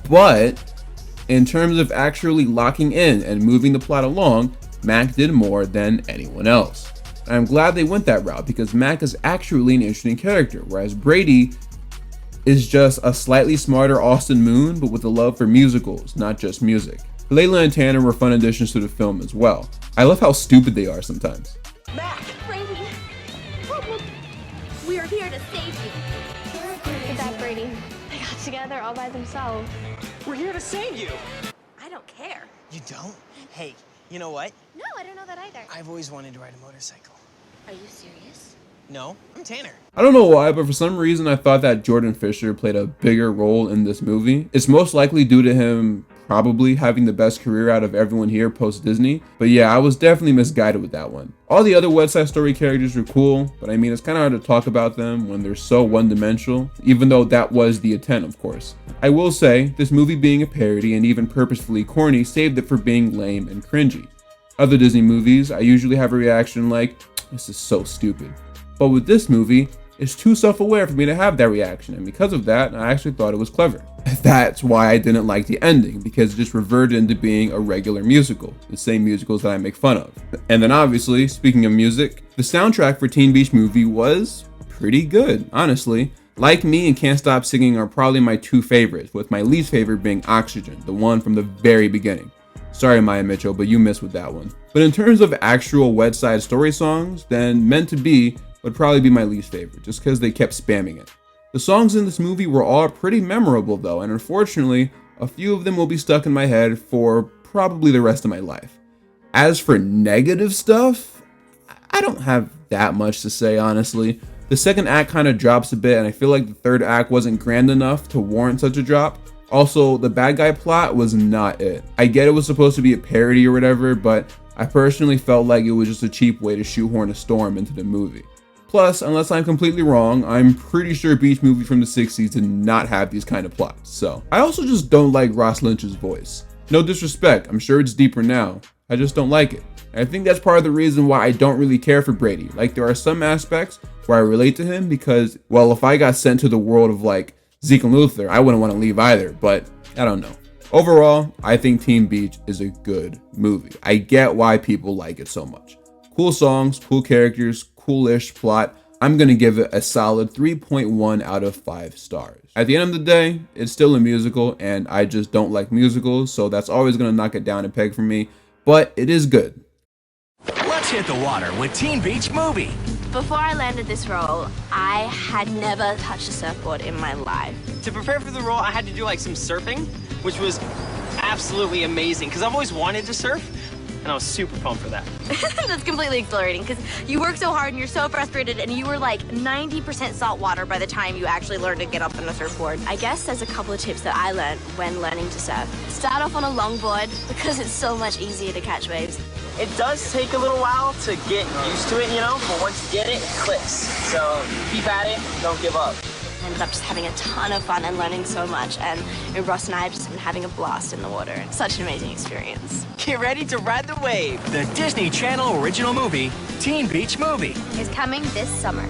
But, in terms of actually locking in and moving the plot along, Mac did more than anyone else. I'm glad they went that route because Mac is actually an interesting character, whereas Brady is just a slightly smarter Austin Moon, but with a love for musicals, not just music. Layla and Tanner were fun additions to the film as well. I love how stupid they are sometimes. Mac! Brady! We are here to save you. Look at that, Brady. They got together all by themselves. We're here to save you. I don't care. You don't? Hey, you know what? No, I don't know that either. I've always wanted to ride a motorcycle. Are you serious? No, I'm Tanner. I don't know why, but for some reason I thought that Jordan Fisher played a bigger role in this movie. It's most likely due to him probably having the best career out of everyone here post-Disney. But yeah, I was definitely misguided with that one. All the other West Side Story characters were cool, but I mean, it's kind of hard to talk about them when they're so one-dimensional, even though that was the intent, of course. I will say, this movie being a parody and even purposefully corny saved it for being lame and cringy. Other Disney movies, I usually have a reaction like, this is so stupid. But with this movie, it's too self-aware for me to have that reaction, and because of that, I actually thought it was clever. That's why I didn't like the ending, because it just reverted into being a regular musical, the same musicals that I make fun of. And then obviously, speaking of music, the soundtrack for Teen Beach Movie was pretty good, honestly. Like Me and Can't Stop Singing are probably my two favorites, with my least favorite being Oxygen, the one from the very beginning. Sorry, Maya Mitchell, but you missed with that one. But in terms of actual West Side Story songs, then Meant to Be would probably be my least favorite, just because they kept spamming it. The songs in this movie were all pretty memorable though, and unfortunately, a few of them will be stuck in my head for probably the rest of my life. As for negative stuff, I don't have that much to say, honestly. The second act kind of drops a bit, and I feel like the third act wasn't grand enough to warrant such a drop. Also, the bad guy plot was not it. I get it was supposed to be a parody or whatever, but I personally felt like it was just a cheap way to shoehorn a storm into the movie. Plus, unless I'm completely wrong, I'm pretty sure Beach Movie from the 60s did not have these kind of plots, so. I also just don't like Ross Lynch's voice. No disrespect, I'm sure it's deeper now. I just don't like it. And I think that's part of the reason why I don't really care for Brady. Like, there are some aspects where I relate to him because, well, if I got sent to the world of like Zeke and Luther, I wouldn't want to leave either, but I don't know. Overall, I think Teen Beach is a good movie. I get why people like it so much. Cool songs, cool characters, coolish plot. I'm gonna give it a solid 3.1 out of 5 stars. At the end of the day, it's still a musical and I just don't like musicals, so that's always gonna knock it down a peg for me, but it is good. Let's hit the water with Teen Beach Movie. Before I landed this role, I had never touched a surfboard in my life. To prepare for the role, I had to do like some surfing, which was absolutely amazing because I've always wanted to surf. And I was super pumped for that. That's completely exhilarating because you work so hard and you're so frustrated and you were like 90% salt water by the time you actually learned to get up on a surfboard. I guess there's a couple of tips that I learned when learning to surf. Start off on a longboard because it's so much easier to catch waves. It does take a little while to get used to it, you know, but once you get it, it clicks. So keep at it, don't give up. I ended up just having a ton of fun and learning so much, and Ross and I have just been having a blast in the water. It's such an amazing experience. Get ready to ride the wave. The Disney Channel original movie, Teen Beach Movie, is coming this summer.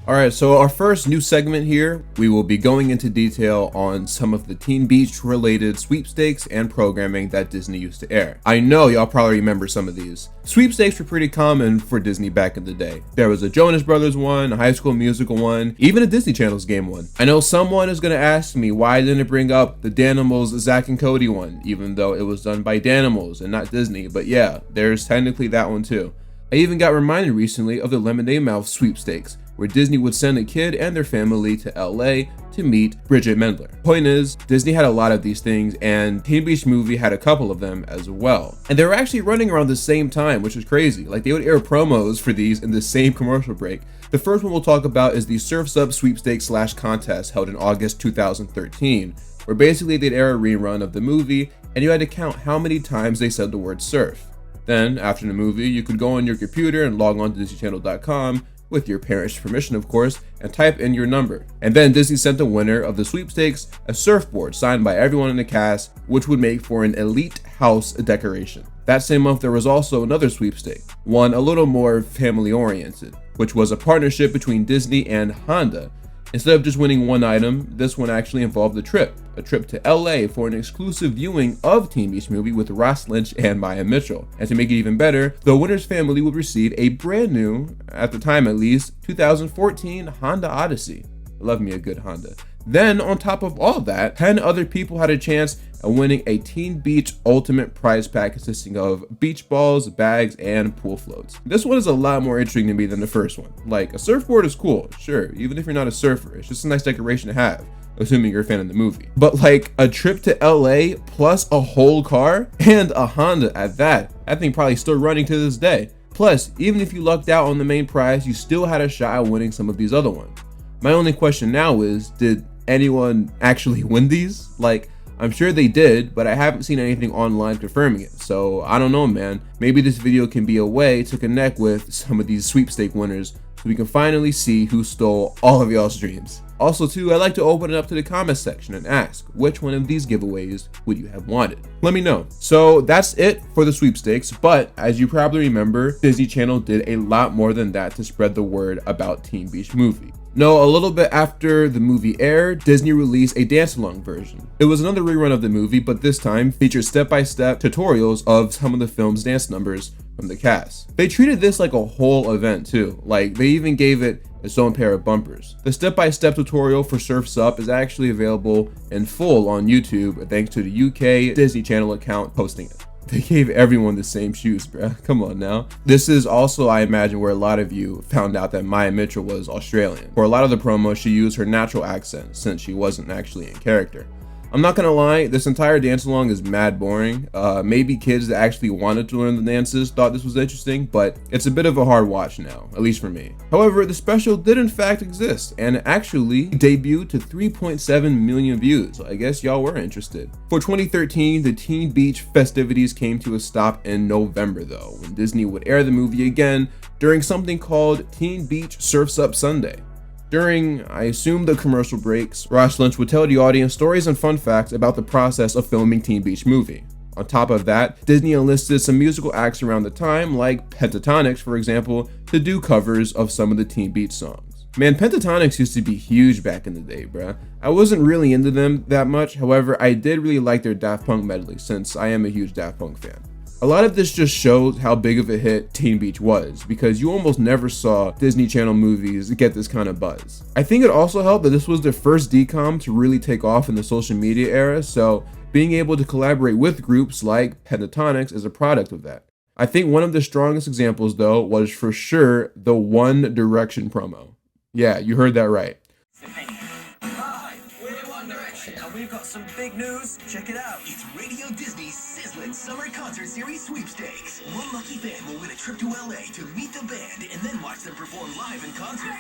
Alright, so our first new segment here, we will be going into detail on some of the Teen Beach related sweepstakes and programming that Disney used to air. I know y'all probably remember some of these. Sweepstakes were pretty common for Disney back in the day. There was a Jonas Brothers one, a High School Musical one, even a Disney Channel's game one. I know someone is going to ask me why I didn't bring up the Danimals Zack and Cody one, even though it was done by Danimals and not Disney, but yeah, there's technically that one too. I even got reminded recently of the Lemonade Mouth sweepstakes, where Disney would send a kid and their family to LA to meet Bridget Mendler. Point is, Disney had a lot of these things, and Teen Beach Movie had a couple of them as well. And they were actually running around the same time, which is crazy. Like, they would air promos for these in the same commercial break. The first one we'll talk about is the Surf's Up sweepstakes / contest held in August 2013, where basically they'd air a rerun of the movie, and you had to count how many times they said the word surf. Then, after the movie, you could go on your computer and log on to DisneyChannel.com, with your parents' permission of course, and type in your number. And then Disney sent the winner of the sweepstakes a surfboard signed by everyone in the cast, which would make for an elite house decoration. That same month there was also another sweepstake, one a little more family oriented, which was a partnership between Disney and Honda. Instead of just winning one item, this one actually involved a trip to LA for an exclusive viewing of Teen Beach Movie with Ross Lynch and Maya Mitchell. And to make it even better, the winner's family would receive a brand new, at the time at least, 2014 Honda Odyssey. Love me a good Honda. Then, on top of all that, 10 other people had a chance at winning a Teen Beach Ultimate prize pack consisting of beach balls, bags, and pool floats. This one is a lot more interesting to me than the first one. Like, a surfboard is cool, sure, even if you're not a surfer, it's just a nice decoration to have, assuming you're a fan of the movie. But like, a trip to LA plus a whole car, and a Honda at that thing probably still running to this day. Plus, even if you lucked out on the main prize, you still had a shot at winning some of these other ones. My only question now is, did anyone actually win these? Like, I'm sure they did, but I haven't seen anything online confirming it, so I don't know, man. Maybe this video can be a way to connect with some of these sweepstake winners so we can finally see who stole all of y'all's dreams. Also too, I'd like to open it up to the comment section and ask, which one of these giveaways would you have wanted? Let me know. So that's it for the sweepstakes, but as you probably remember, Disney Channel did a lot more than that to spread the word about Teen Beach Movie. No, a little bit after the movie aired, Disney released a dance-along version. It was another rerun of the movie, but this time featured step-by-step tutorials of some of the film's dance numbers from the cast. They treated this like a whole event too, like they even gave it its own pair of bumpers. The step-by-step tutorial for Surf's Up is actually available in full on YouTube thanks to the UK Disney Channel account posting it. They gave everyone the same shoes, bruh. Come on now. This is also, I imagine, where a lot of you found out that Maya Mitchell was Australian. For a lot of the promo, she used her natural accent since she wasn't actually in character. I'm not gonna lie, this entire dance along is mad boring. Maybe kids that actually wanted to learn the dances thought this was interesting, but it's a bit of a hard watch now, at least for me. However, the special did in fact exist and actually debuted to 3.7 million views, so I guess y'all were interested. For 2013, the Teen Beach festivities came to a stop in November though, when Disney would air the movie again during something called Teen Beach Surf's Up Sunday. During, I assume, the commercial breaks, Ross Lynch would tell the audience stories and fun facts about the process of filming Teen Beach Movie. On top of that, Disney enlisted some musical acts around the time, like Pentatonics, for example, to do covers of some of the Teen Beach songs. Man, Pentatonics used to be huge back in the day, bruh. I wasn't really into them that much, however, I did really like their Daft Punk medley, since I am a huge Daft Punk fan. A lot of this just shows how big of a hit Teen Beach was, because you almost never saw Disney Channel movies get this kind of buzz. I think it also helped that this was the first DCOM to really take off in the social media era, so being able to collaborate with groups like Pentatonics is a product of that. I think one of the strongest examples though was for sure the One Direction promo. Yeah, you heard that right. Hi, we're One Direction, and we've got some big news. Check it out. It's Radio Disney's sizzling summer concert series sweepstakes. One lucky fan will win a trip to LA to meet the band and then watch them perform live in concert.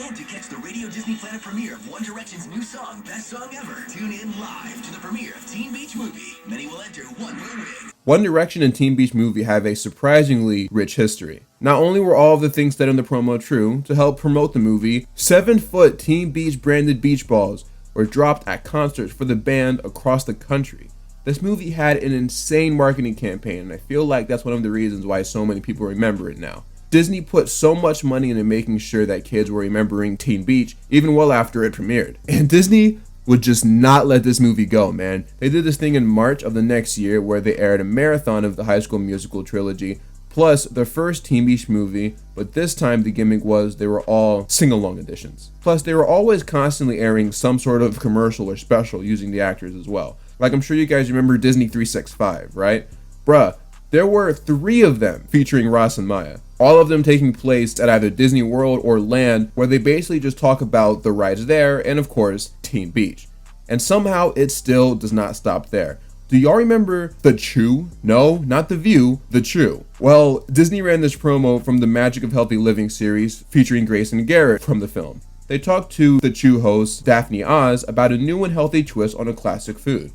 And to catch the Radio Disney Planet premiere of One Direction's new song, Best Song Ever, tune in live to the premiere of Teen Beach Movie. Many will enter, one will win. One Direction and Teen Beach Movie have a surprisingly rich history. Not only were all of the things said in the promo true, to help promote the movie, 7-foot Teen Beach branded beach balls were dropped at concerts for the band across the country. This movie had an insane marketing campaign, and I feel like that's one of the reasons why so many people remember it now. Disney put so much money into making sure that kids were remembering Teen Beach even well after it premiered. And Disney would just not let this movie go, man. They did this thing in March of the next year where they aired a marathon of the High School Musical trilogy, plus the first Teen Beach movie, but this time the gimmick was they were all sing-along editions. Plus, they were always constantly airing some sort of commercial or special using the actors as well. Like, I'm sure you guys remember Disney 365, right? Bruh, there were 3 of them featuring Ross and Maya. All of them taking place at either Disney World or Land, where they basically just talk about the rides there and, of course, Teen Beach. And somehow it still does not stop there. Do y'all remember The Chew? No, not The View, The Chew. Well, Disney ran this promo from the Magic of Healthy Living series featuring Grace and Garrett from the film. They talked to The Chew host, Daphne Oz, about a new and healthy twist on a classic food.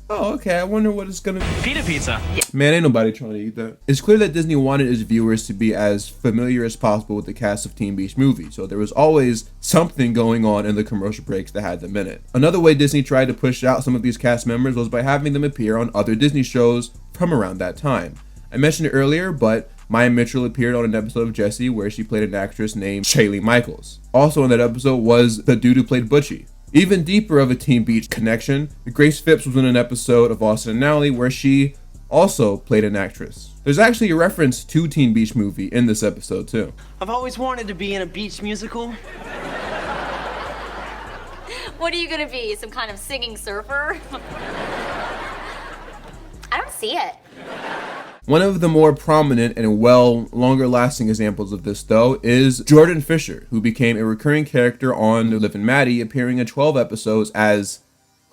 Oh, okay, I wonder what it's gonna be. Pita pizza. Man, ain't nobody trying to eat that. It's clear that Disney wanted its viewers to be as familiar as possible with the cast of Teen Beach Movie, so there was always something going on in the commercial breaks that had them in it. Another way Disney tried to push out some of these cast members was by having them appear on other Disney shows from around that time. I mentioned it earlier, but Maya Mitchell appeared on an episode of Jessie where she played an actress named Shaylee Michaels. Also in that episode was the dude who played Butchie. Even deeper of a Teen Beach connection, Grace Phipps was in an episode of Austin and Ally where she also played an actress. There's actually a reference to Teen Beach Movie in this episode too. I've always wanted to be in a beach musical. What are you gonna be, some kind of singing surfer? I don't see it. One of the more prominent and longer lasting examples of this though is Jordan Fisher, who became a recurring character on Liv and Maddie, appearing in 12 episodes as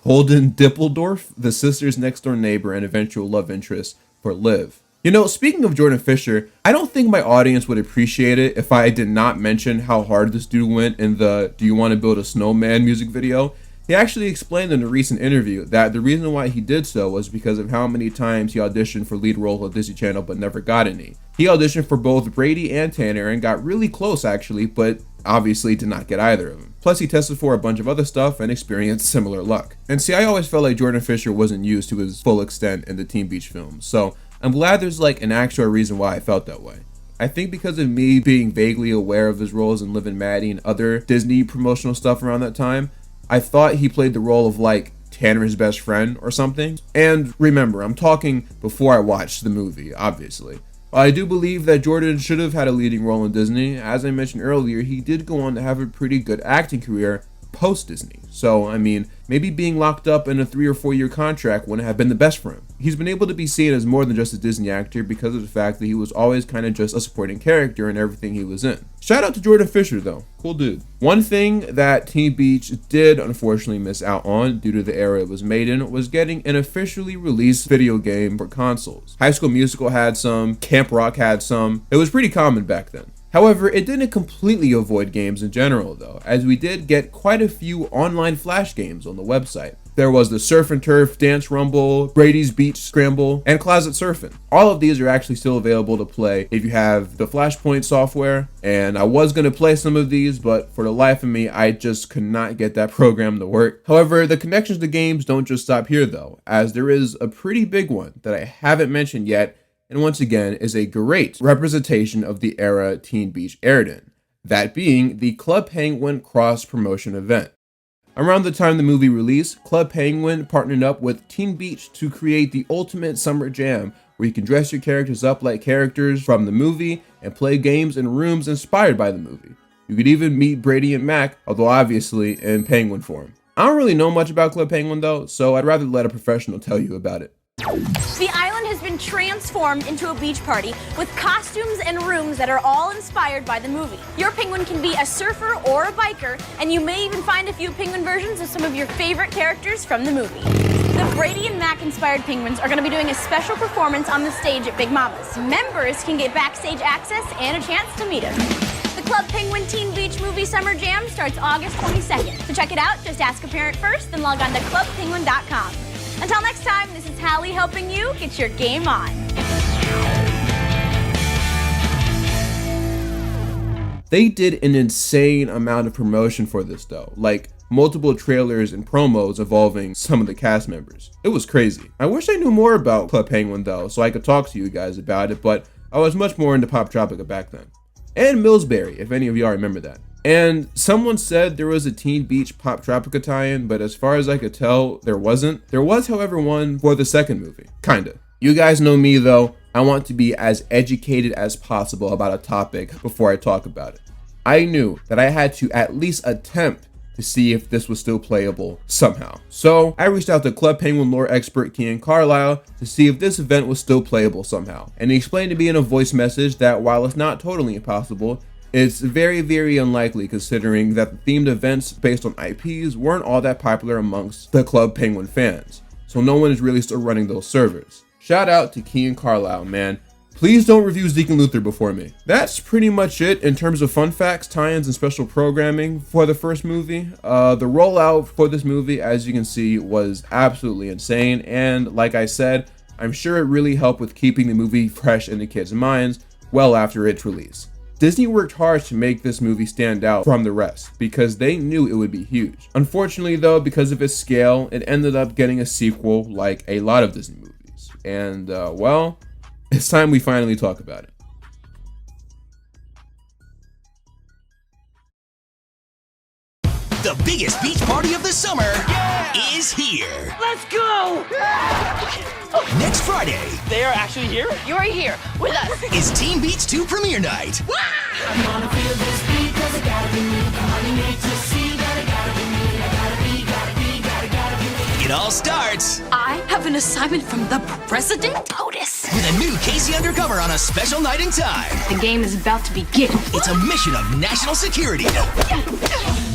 Holden Dippeldorf, the sister's next door neighbor and eventual love interest for Liv. You know, speaking of Jordan Fisher, I don't think my audience would appreciate it if I did not mention how hard this dude went in the Do You Want to Build a Snowman music video. He actually explained in a recent interview that the reason why he did so was because of how many times he auditioned for lead roles on Disney Channel but never got any. He auditioned for both Brady and Tanner and got really close actually, but obviously did not get either of them. Plus he tested for a bunch of other stuff and experienced similar luck. And see, I always felt like Jordan Fisher wasn't used to his full extent in the Teen Beach films, so I'm glad there's like an actual reason why I felt that way. I think because of me being vaguely aware of his roles in Liv and Maddie and other Disney promotional stuff around that time, I thought he played the role of like Tanner's best friend or something. And remember, I'm talking before I watched the movie, obviously. While I do believe that Jordan should have had a leading role in Disney, as I mentioned earlier, he did go on to have a pretty good acting career post-Disney. So, I mean, maybe being locked up in a 3 or 4 year contract wouldn't have been the best for him. He's been able to be seen as more than just a Disney actor because of the fact that he was always kind of just a supporting character in everything he was in. Shout out to Jordan Fisher though, cool dude. One thing that Teen Beach did unfortunately miss out on due to the era it was made in was getting an officially released video game for consoles. High School Musical had some, Camp Rock had some, it was pretty common back then. However, it didn't completely avoid games in general though, as we did get quite a few online flash games on the website. There was the Surf and Turf, Dance Rumble, Brady's Beach Scramble, and Closet Surfing. All of these are actually still available to play if you have the Flashpoint software, and I was going to play some of these, but for the life of me, I just could not get that program to work. However, the connections to games don't just stop here though, as there is a pretty big one that I haven't mentioned yet, and once again is a great representation of the era Teen Beach aired in, that being the Club Penguin cross-promotion event. Around the time the movie released, Club Penguin partnered up with Teen Beach to create the ultimate summer jam where you can dress your characters up like characters from the movie and play games in rooms inspired by the movie. You could even meet Brady and Mac, although obviously in penguin form. I don't really know much about Club Penguin though, so I'd rather let a professional tell you about it. The island has been transformed into a beach party with costumes and rooms that are all inspired by the movie. Your penguin can be a surfer or a biker, and you may even find a few penguin versions of some of your favorite characters from the movie. The Brady and Mac inspired penguins are going to be doing a special performance on the stage at Big Mama's. Members can get backstage access and a chance to meet them. The Club Penguin Teen Beach Movie Summer Jam starts August 22nd. To check it out, just ask a parent first, then log on to clubpenguin.com. Until next time, this is Hallie helping you get your game on. They did an insane amount of promotion for this though, like multiple trailers and promos involving some of the cast members. It was crazy. I wish I knew more about Club Penguin though, so I could talk to you guys about it, but I was much more into Pop Tropica back then. And Millsberry, if any of y'all remember that. And someone said there was a Teen Beach Pop Tropica tie-in, but as far as I could tell, there wasn't. There was, however, one for the second movie. Kinda. You guys know me though, I want to be as educated as possible about a topic before I talk about it. I knew that I had to at least attempt to see if this was still playable somehow. So I reached out to Club Penguin lore expert Kian Carlisle to see if this event was still playable somehow. And he explained to me in a voice message that while it's not totally impossible, it's very, very unlikely considering that the themed events based on IPs weren't all that popular amongst the Club Penguin fans. So no one is really still running those servers. Shout out to Kian Carlisle, man. Please don't review Zeke and Luther before me. That's pretty much it in terms of fun facts, tie-ins, and special programming for the first movie. The rollout for this movie, as you can see, was absolutely insane. And like I said, I'm sure it really helped with keeping the movie fresh in the kids' minds well after its release. Disney worked hard to make this movie stand out from the rest because they knew it would be huge. Unfortunately though, because of its scale, it ended up getting a sequel like a lot of Disney movies. And well, it's time we finally talk about it. The biggest beach party of the summer is here. Let's go! Next Friday. They are actually here? You're here with us. Is Teen Beach 2 premiere night. I wanna feel this beat, cause it gotta be me. Honey, need to see that it gotta be me. I gotta be me. It all starts I have an assignment from the President POTUS. with a new Casey Undercover on a special night in time. The game is about to begin. It's a mission of national security.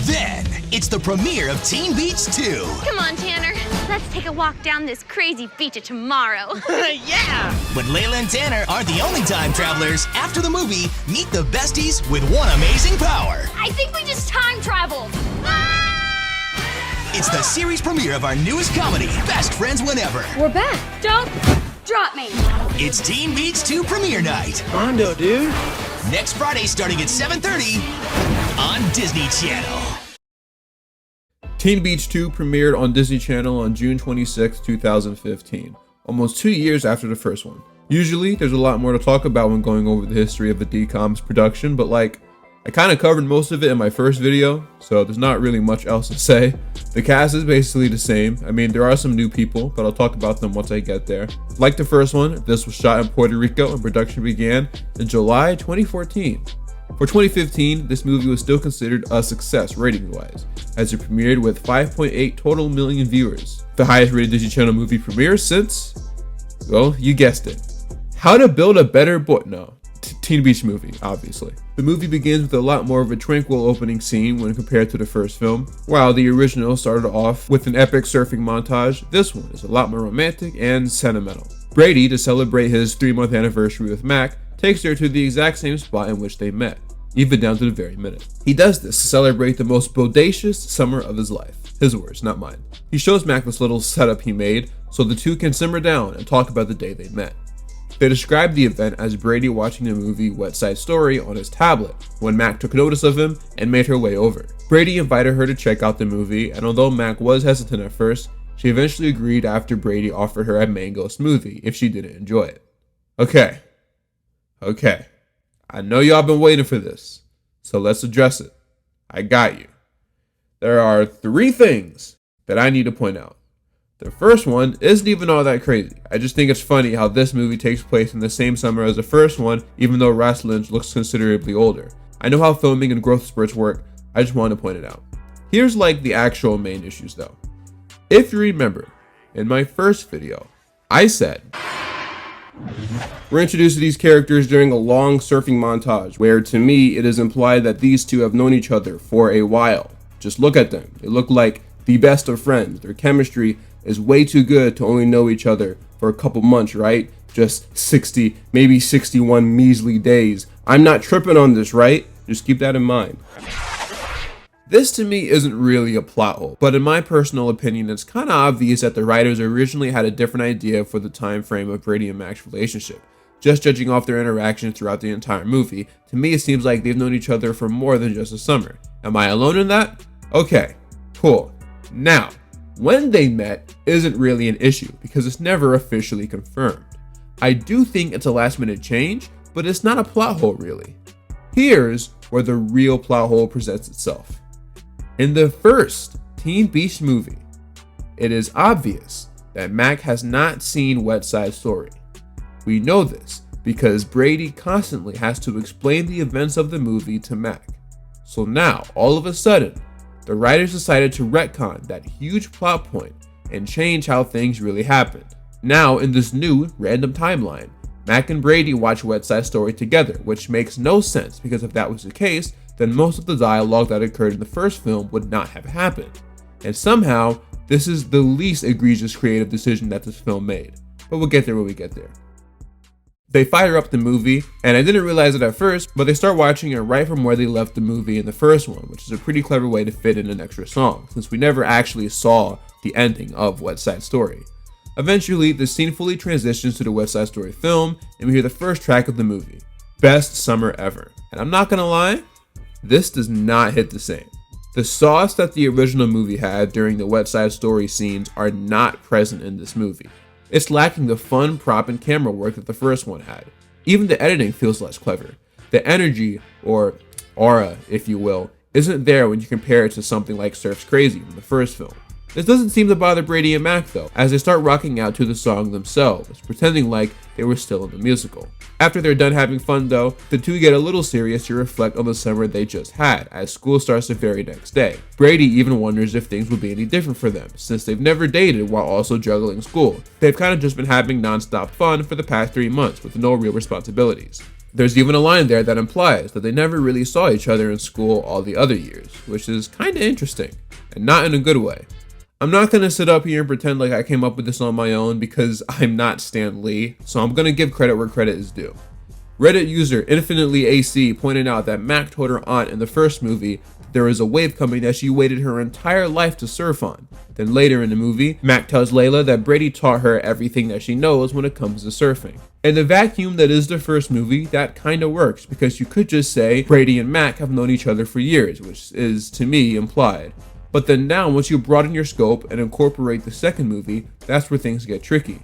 Then, it's the premiere of Teen Beach 2. Come on, Tanner. Let's take a walk down this crazy beach tomorrow. Yeah! But Layla and Tanner aren't the only time travelers. After the movie, meet the besties with one amazing power. I think we just time traveled. It's the series premiere of our newest comedy, Best Friends Whenever. We're back. Don't drop me. It's Teen Beach 2 premiere night. Mondo, dude. Next Friday starting at 7:30 on Disney Channel. Teen Beach 2 premiered on Disney Channel on June 26, 2015, almost 2 years after the first one. Usually, there's a lot more to talk about when going over the history of the DCOM's production, but I kind of covered most of it in my first video, so there's not really much else to say. The cast is basically the same. I mean, there are some new people, but I'll talk about them once I get there. Like the first one, this was shot in Puerto Rico and production began in July 2014. For 2015, this movie was still considered a success rating-wise, as it premiered with 5.8 total million viewers. The highest rated Disney Channel movie premiere since, well, you guessed it. How to Build a Better Boy, no. Teen Beach movie, obviously. The movie begins with a lot more of a tranquil opening scene when compared to the first film. While the original started off with an epic surfing montage, this one is a lot more romantic and sentimental. Brady, to celebrate his 3-month anniversary with Mac, takes her to the exact same spot in which they met, even down to the very minute. He does this to celebrate the most bodacious summer of his life. His words, not mine. He shows Mac this little setup he made so the two can simmer down and talk about the day they met. They described the event as Brady watching the movie West Side Story on his tablet when Mac took notice of him and made her way over. Brady invited her to check out the movie, and although Mac was hesitant at first, she eventually agreed after Brady offered her a mango smoothie if she didn't enjoy it. Okay. I know y'all been waiting for this, so let's address it. I got you. There are 3 things that I need to point out. The first one isn't even all that crazy. I just think it's funny how this movie takes place in the same summer as the first one, even though Ross Lynch looks considerably older. I know how filming and growth spurts work, I just want to point it out. Here's the actual main issues though. If you remember, in my first video, I said, we're introduced to these characters during a long surfing montage, where to me it is implied that these two have known each other for a while. Just look at them. They look like the best of friends. Their chemistry is way too good to only know each other for a couple months, right? Just 60, maybe 61 measly days. I'm not tripping on this, right? Just keep that in mind. This to me isn't really a plot hole, but in my personal opinion, it's kind of obvious that the writers originally had a different idea for the time frame of Brady and Mac's relationship. Just judging off their interactions throughout the entire movie, to me it seems like they've known each other for more than just a summer. Am I alone in that? Okay, cool. Now, when they met isn't really an issue because it's never officially confirmed. I do think it's a last minute change, but it's not a plot hole really. Here's where the real plot hole presents itself. In the first Teen Beach movie, it is obvious that Mac has not seen West Side Story. We know this because Brady constantly has to explain the events of the movie to Mac. So now, all of a sudden, the writers decided to retcon that huge plot point and change how things really happened. Now, in this new random timeline, Mac and Brady watch West Side Story together, which makes no sense because if that was the case, then most of the dialogue that occurred in the first film would not have happened. And somehow, this is the least egregious creative decision that this film made. But we'll get there when we get there. They fire up the movie, and I didn't realize it at first, but they start watching it right from where they left the movie in the first one, which is a pretty clever way to fit in an extra song, since we never actually saw the ending of West Side Story. Eventually, the scene fully transitions to the West Side Story film, and we hear the first track of the movie, Best Summer Ever. And I'm not gonna lie, this does not hit the same. The sauce that the original movie had during the West Side Story scenes are not present in this movie. It's lacking the fun prop and camera work that the first one had. Even the editing feels less clever. The energy, or aura if you will, isn't there when you compare it to something like Surf's Crazy from the first film. This doesn't seem to bother Brady and Mac though, as they start rocking out to the song themselves, pretending like they were still in the musical. After they're done having fun though, the two get a little serious to reflect on the summer they just had, as school starts the very next day. Brady even wonders if things would be any different for them, since they've never dated while also juggling school. They've kind of just been having non-stop fun for the past 3 months with no real responsibilities. There's even a line there that implies that they never really saw each other in school all the other years, which is kinda interesting, and not in a good way. I'm not going to sit up here and pretend like I came up with this on my own because I'm not Stan Lee, so I'm going to give credit where credit is due. Reddit user InfinitelyAC pointed out that Mac told her aunt in the first movie that there was a wave coming that she waited her entire life to surf on. Then later in the movie, Mac tells Layla that Brady taught her everything that she knows when it comes to surfing. In the vacuum that is the first movie, that kinda works because you could just say Brady and Mac have known each other for years, which is, to me, implied. But then now, once you broaden your scope and incorporate the second movie, that's where things get tricky.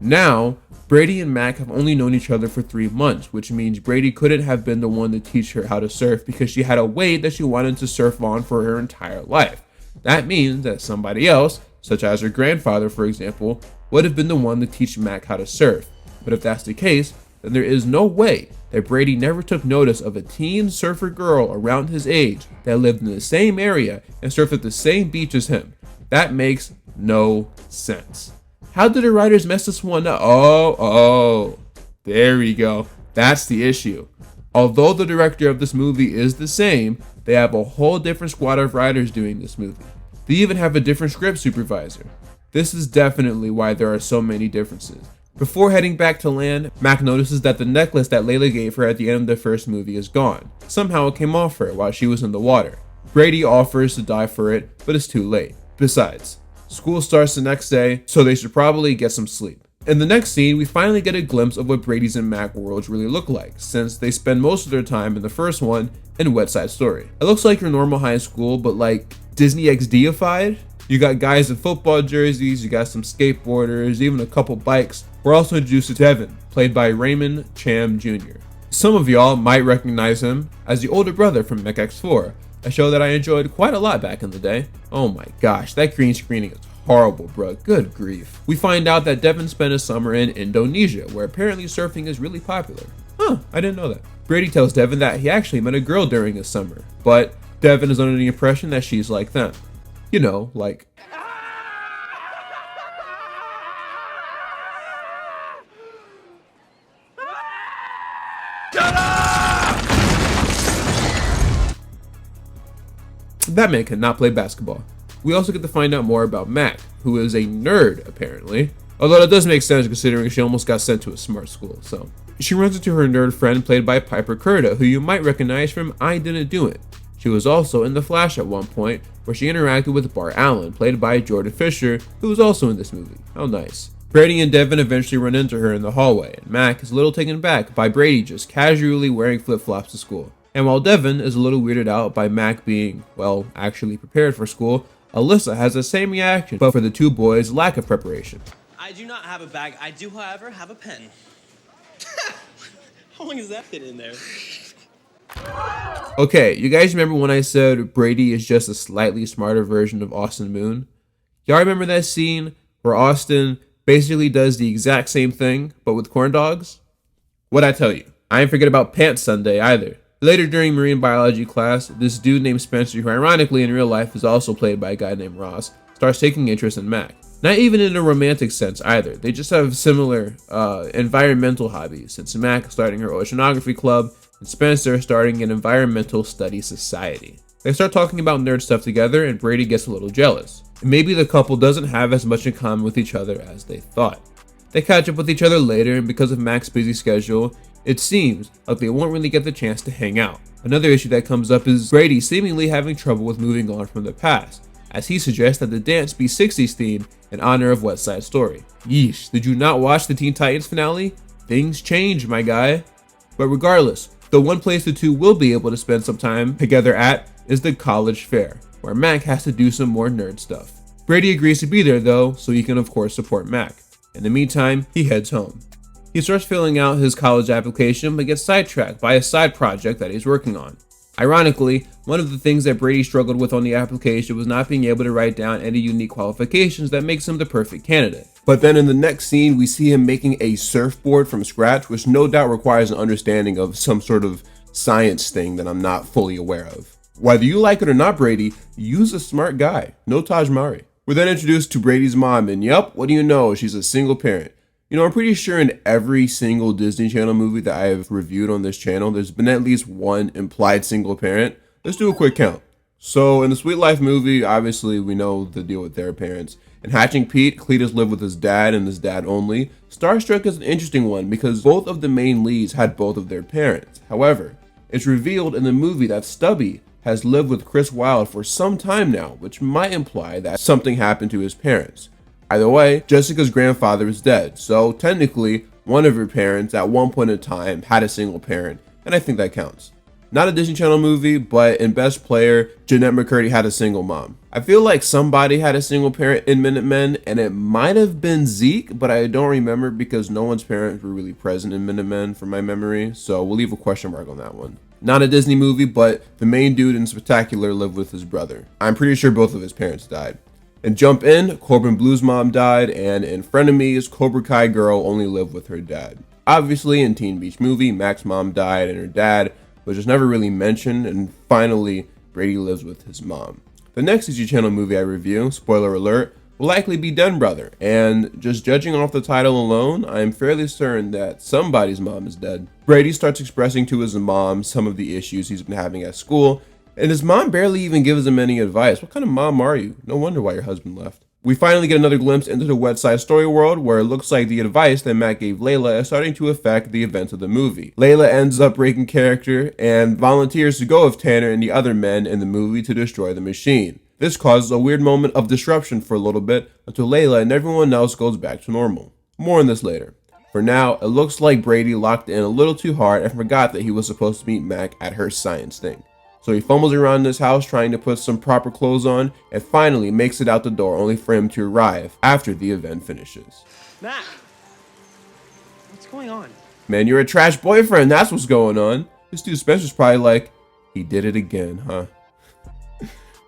Now, Brady and Mac have only known each other for 3 months, which means Brady couldn't have been the one to teach her how to surf because she had a wave that she wanted to surf on for her entire life. That means that somebody else, such as her grandfather for example, would have been the one to teach Mac how to surf. But if that's the case, then there is no way that Brady never took notice of a teen surfer girl around his age that lived in the same area and surfed at the same beach as him. That makes no sense. How did the writers mess this one up? Oh, there we go. That's the issue. Although the director of this movie is the same, they have a whole different squad of writers doing this movie. They even have a different script supervisor. This is definitely why there are so many differences. Before heading back to land, Mac notices that the necklace that Layla gave her at the end of the first movie is gone. Somehow it came off her while she was in the water. Brady offers to die for it, but it's too late. Besides, school starts the next day, so they should probably get some sleep. In the next scene, we finally get a glimpse of what Brady's and Mac worlds really look like, since they spend most of their time in the first one in West Side Story. It looks like your normal high school, but like Disney XD-ified. You got guys in football jerseys, you got some skateboarders, even a couple bikes. We're also introduced to Devin, played by Raymond Cham Jr. Some of y'all might recognize him as the older brother from Mech X4, a show that I enjoyed quite a lot back in the day. Oh my gosh, that green screening is horrible, bro. Good grief. We find out that Devin spent a summer in Indonesia, where apparently surfing is really popular. Huh, I didn't know that. Brady tells Devin that he actually met a girl during his summer, but Devin is under the impression that she's like them. You know, like... That man cannot play basketball. We also get to find out more about Mac, who is a nerd, apparently. Although that does make sense considering she almost got sent to a smart school, so. She runs into her nerd friend played by Piper Curda, who you might recognize from I Didn't Do It. She was also in The Flash at one point, where she interacted with Bart Allen, played by Jordan Fisher, who was also in this movie. How nice. Brady and Devin eventually run into her in the hallway, and Mac is a little taken back by Brady just casually wearing flip-flops to school. And while Devin is a little weirded out by Mac being, well, actually prepared for school, Alyssa has the same reaction, but for the two boys' lack of preparation. I do not have a bag. I do, however, have a pen. How long has that been in there? Okay, you guys remember when I said Brady is just a slightly smarter version of Austin Moon? Y'all remember that scene where Austin basically does the exact same thing, but with corn dogs? What'd I tell you? I ain't forget about Pants Sunday either. Later during marine biology class, this dude named Spencer, who ironically in real life is also played by a guy named Ross, starts taking interest in Mac. Not even in a romantic sense either. They just have similar environmental hobbies, since Mac starting her oceanography club and Spencer starting an environmental study society. They start talking about nerd stuff together and Brady gets a little jealous. Maybe the couple doesn't have as much in common with each other as they thought. They catch up with each other later, and because of Mac's busy schedule, it seems like they won't really get the chance to hang out. Another issue that comes up is Brady seemingly having trouble with moving on from the past, as he suggests that the dance be 60s themed in honor of West Side Story. Yeesh, did you not watch the Teen Titans finale? Things change, my guy. But regardless, the one place the two will be able to spend some time together at is the college fair, where Mac has to do some more nerd stuff. Brady agrees to be there though, so he can of course support Mac. In the meantime, he heads home. He starts filling out his college application but gets sidetracked by a side project that he's working on. Ironically, one of the things that Brady struggled with on the application was not being able to write down any unique qualifications that makes him the perfect candidate. But then in the next scene, we see him making a surfboard from scratch, which no doubt requires an understanding of some sort of science thing that I'm not fully aware of. Whether you like it or not, Brady, you's a smart guy. No Taj Mahal. We're then introduced to Brady's mom, and yep, what do you know? She's a single parent. You know, I'm pretty sure in every single Disney Channel movie that I have reviewed on this channel, there's been at least one implied single parent. Let's do a quick count. So in the Sweet Life movie, obviously we know the deal with their parents. In Hatching Pete, Cletus lived with his dad and his dad only. Starstruck is an interesting one because both of the main leads had both of their parents. However, it's revealed in the movie that Stubby has lived with Chris Wilde for some time now, which might imply that something happened to his parents. Either way, Jessica's grandfather is dead, so technically, one of her parents at one point in time had a single parent, and I think that counts. Not a Disney Channel movie, but in Best Player, Jeanette McCurdy had a single mom. I feel like somebody had a single parent in Minutemen, and it might have been Zeke, but I don't remember because no one's parents were really present in Minutemen from my memory, so we'll leave a question mark on that one. Not a Disney movie, but the main dude in Spectacular lived with his brother. I'm pretty sure both of his parents died. And Jump In, Corbin Blue's mom died, and in Frenemies, Cobra Kai girl only lived with her dad. Obviously, in Teen Beach Movie, Mac's mom died and her dad was just never really mentioned, and finally, Brady lives with his mom. The next Disney Channel movie I review, spoiler alert, will likely be Den Brother, and just judging off the title alone, I am fairly certain that somebody's mom is dead. Brady starts expressing to his mom some of the issues he's been having at school, and his mom barely even gives him any advice. What kind of mom are you? No wonder why your husband left. We finally get another glimpse into the West Side Story world where it looks like the advice that Mac gave Layla is starting to affect the events of the movie. Layla ends up breaking character and volunteers to go with Tanner and the other men in the movie to destroy the machine. This causes a weird moment of disruption for a little bit until Layla and everyone else goes back to normal. More on this later. For now, it looks like Brady locked in a little too hard and forgot that he was supposed to meet Mac at her science thing. So he fumbles around this house trying to put some proper clothes on and finally makes it out the door only for him to arrive after the event finishes. Mac, what's going on? Man, you're a trash boyfriend, that's what's going on. This dude Spencer's probably like, he did it again, huh?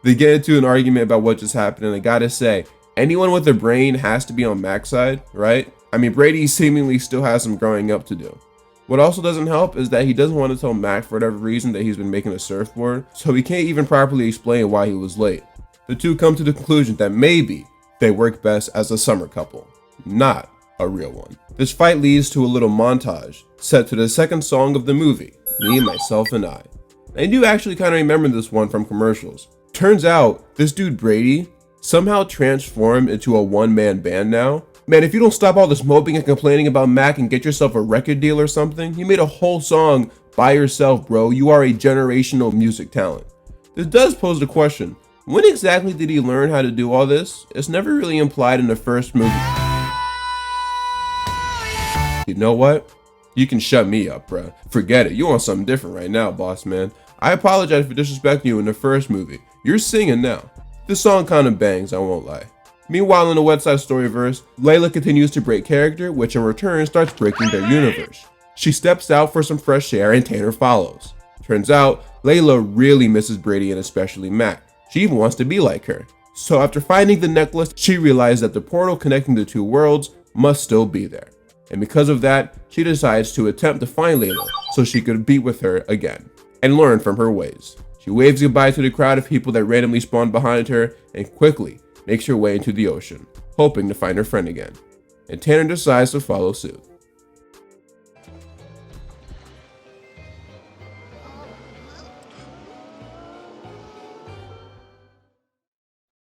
They get into an argument about what just happened, and I gotta say, anyone with a brain has to be on Mac's side, right? I mean, Brady seemingly still has some growing up to do. What also doesn't help is that he doesn't want to tell Mac for whatever reason that he's been making a surfboard, so he can't even properly explain why he was late. The two come to the conclusion that maybe they work best as a summer couple, not a real one. This fight leads to a little montage, set to the second song of the movie, Me, Myself, and I. I do actually kind of remember this one from commercials. Turns out, this dude Brady somehow transformed into a one-man band now. Man, if you don't stop all this moping and complaining about Mac and get yourself a record deal or something, you made a whole song by yourself, bro. You are a generational music talent. This does pose the question, when exactly did he learn how to do all this? It's never really implied in the first movie. You know what? You can shut me up, bro. Forget it. You want something different right now, boss man. I apologize for disrespecting you in the first movie. You're singing now. This song kind of bangs, I won't lie. Meanwhile, in the West Side Story verse, Layla continues to break character, which in return starts breaking their universe. She steps out for some fresh air and Tanner follows. Turns out, Layla really misses Brady and especially Mac. She even wants to be like her. So after finding the necklace, she realized that the portal connecting the two worlds must still be there. And because of that, she decides to attempt to find Layla so she could be with her again and learn from her ways. She waves goodbye to the crowd of people that randomly spawn behind her and quickly makes her way into the ocean, hoping to find her friend again. And Tanner decides to follow suit.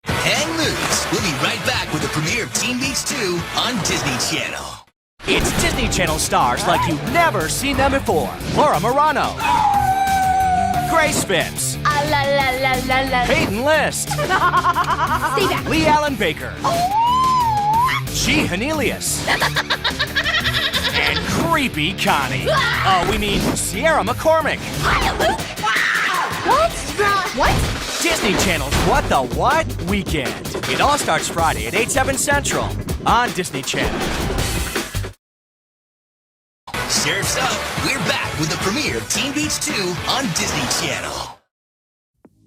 Hang loose. We'll be right back with the premiere of Teen Beach 2 on Disney Channel. It's Disney Channel stars like you've never seen them before. Laura Marano, Grace Phipps, Peyton List, Stay back. Lee Allen Baker, G. Hanelius, and Creepy Connie. We mean Sierra McCormick. What? Disney Channel's What the What Weekend. It all starts Friday at 8, 7 Central on Disney Channel. Surf's up. We're back with the premiere of Teen Beach 2 on Disney Channel.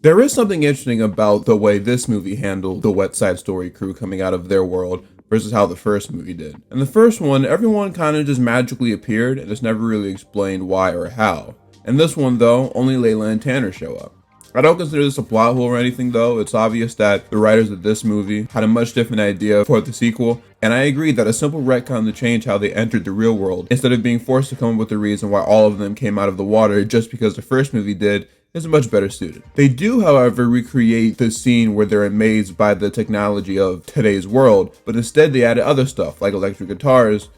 There is something interesting about the way this movie handled the West Side Story crew coming out of their world versus how the first movie did. In the first one, everyone kind of just magically appeared and it's never really explained why or how. In this one though, only Layla and Tanner show up. I don't consider this a plot hole or anything though. It's obvious that the writers of this movie had a much different idea for the sequel, and I agree that a simple retcon to change how they entered the real world instead of being forced to come up with a reason why all of them came out of the water just because the first movie did is much better suited. They do, however, recreate the scene where they're amazed by the technology of today's world, but instead they added other stuff like electric guitars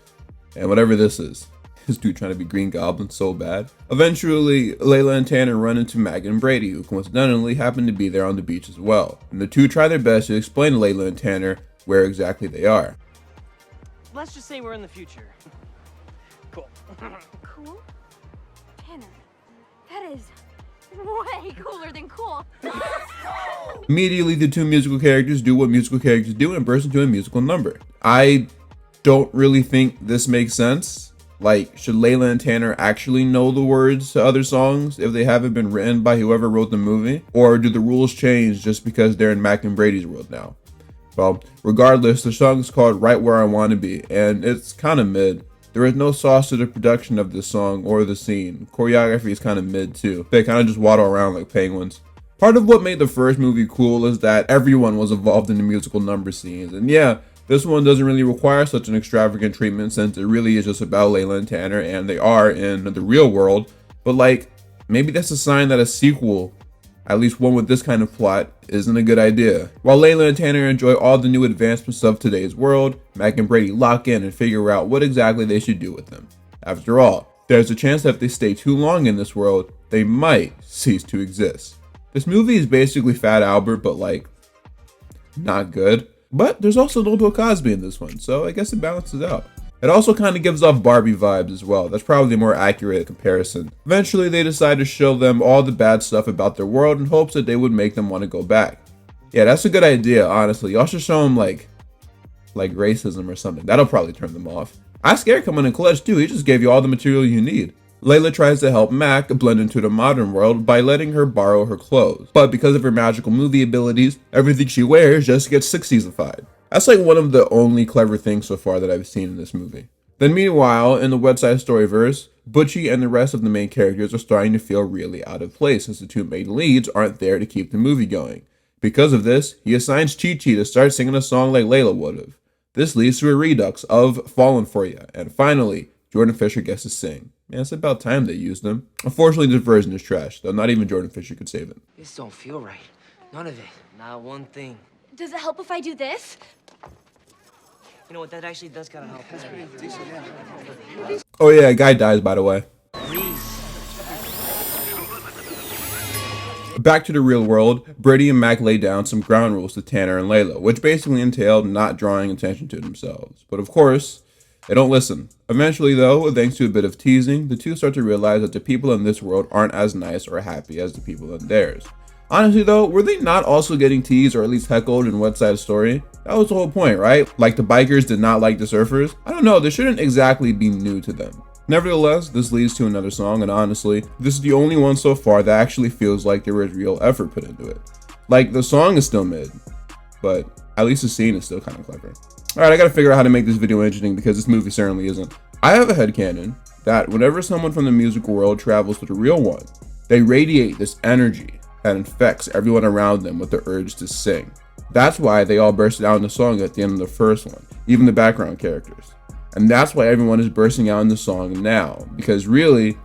and whatever this is. This dude trying to be Green Goblin so bad. Eventually, Layla and Tanner run into Mac and Brady, who coincidentally happen to be there on the beach as well. And the two try their best to explain to Layla and Tanner where exactly they are. Let's just say we're in the future. Cool. Cool? Tanner, that is way cooler than cool. Immediately, the two musical characters do what musical characters do and burst into a musical number. I don't really think this makes sense. Like, should Layla and Tanner actually know the words to other songs if they haven't been written by whoever wrote the movie? Or do the rules change just because they're in Mac and Brady's world now? Well, regardless, the song is called Right Where I Want to Be, and it's kind of mid. There is no sauce to the production of this song or the scene. Choreography is kind of mid too. They kind of just waddle around like penguins. Part of what made the first movie cool is that everyone was involved in the musical number scenes, and yeah, this one doesn't really require such an extravagant treatment since it really is just about Layla and Tanner and they are in the real world. But like, maybe that's a sign that a sequel, at least one with this kind of plot, isn't a good idea. While Layla and Tanner enjoy all the new advancements of today's world, Mac and Brady lock in and figure out what exactly they should do with them. After all, there's a chance that if they stay too long in this world, they might cease to exist. This movie is basically Fat Albert, but like, not good. But there's also no Bill Cosby in this one, so I guess it balances out. It also kind of gives off Barbie vibes as well. That's probably a more accurate comparison. Eventually, they decide to show them all the bad stuff about their world in hopes that they would make them want to go back. Yeah, that's a good idea, honestly. Y'all should show them like racism or something. That'll probably turn them off. I scared coming in clutch too. He just gave you all the material you need. Layla tries to help Mac blend into the modern world by letting her borrow her clothes. But because of her magical movie abilities, everything she wears just gets 60s-ified. That's like one of the only clever things so far that I've seen in this movie. Then meanwhile, in the West Side Story verse, Butchie and the rest of the main characters are starting to feel really out of place since the two main leads aren't there to keep the movie going. Because of this, he assigns Chi-Chi to start singing a song like Layla would have. This leads to a redux of Fallin' For Ya, and finally, Jordan Fisher gets to sing. Man, it's about time they used him. Unfortunately, this version is trash, though not even Jordan Fisher could save it. This don't feel right. None of it. Not one thing. Does it help if I do this? You know what? That actually does kind of help. That's pretty decent, yeah. Oh yeah, a guy dies, by the way. Back to the real world, Brady and Mac lay down some ground rules to Tanner and Layla, which basically entailed not drawing attention to themselves. But of course, they don't listen. Eventually though, thanks to a bit of teasing, the two start to realize that the people in this world aren't as nice or happy as the people in theirs. Honestly though, were they not also getting teased or at least heckled in West Side Story? That was the whole point, right? Like the bikers did not like the surfers? I don't know, this shouldn't exactly be new to them. Nevertheless, this leads to another song, and honestly, this is the only one so far that actually feels like there was real effort put into it. Like, the song is still mid, but at least the scene is still kind of clever. Alright, I gotta figure out how to make this video interesting because this movie certainly isn't. I have a headcanon that whenever someone from the music world travels to the real one, they radiate this energy that infects everyone around them with the urge to sing. That's why they all bursted out in the song at the end of the first one, even the background characters. And that's why everyone is bursting out in the song now, because really,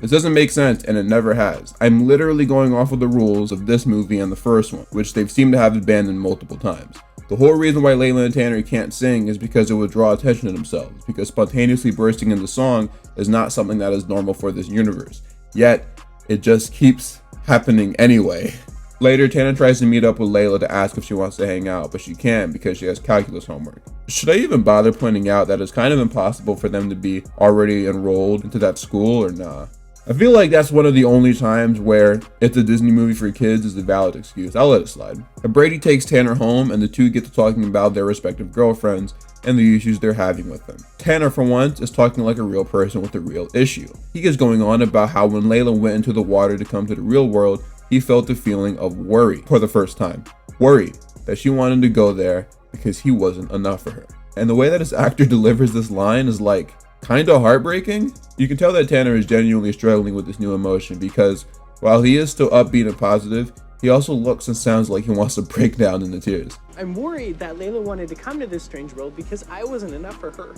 this doesn't make sense and it never has. I'm literally going off of the rules of this movie and the first one, which they've seemed to have abandoned multiple times. The whole reason why Layla and Tanner can't sing is because it would draw attention to themselves, because spontaneously bursting into song is not something that is normal for this universe. Yet, it just keeps happening anyway. Later, Tanner tries to meet up with Layla to ask if she wants to hang out, but she can't because she has calculus homework. Should I even bother pointing out that it's kind of impossible for them to be already enrolled into that school or nah? I feel like that's one of the only times where it's a Disney movie for kids is a valid excuse. I'll let it slide. But Brady takes Tanner home and the two get to talking about their respective girlfriends and the issues they're having with them. Tanner, for once, is talking like a real person with a real issue. He gets going on about how when Layla went into the water to come to the real world, he felt the feeling of worry for the first time. Worry that she wanted to go there because he wasn't enough for her. And the way that his actor delivers this line is like kinda heartbreaking. You can tell that Tanner is genuinely struggling with this new emotion because while he is still upbeat and positive, he also looks and sounds like he wants to break down into tears. I'm worried that Layla wanted to come to this strange world because I wasn't enough for her.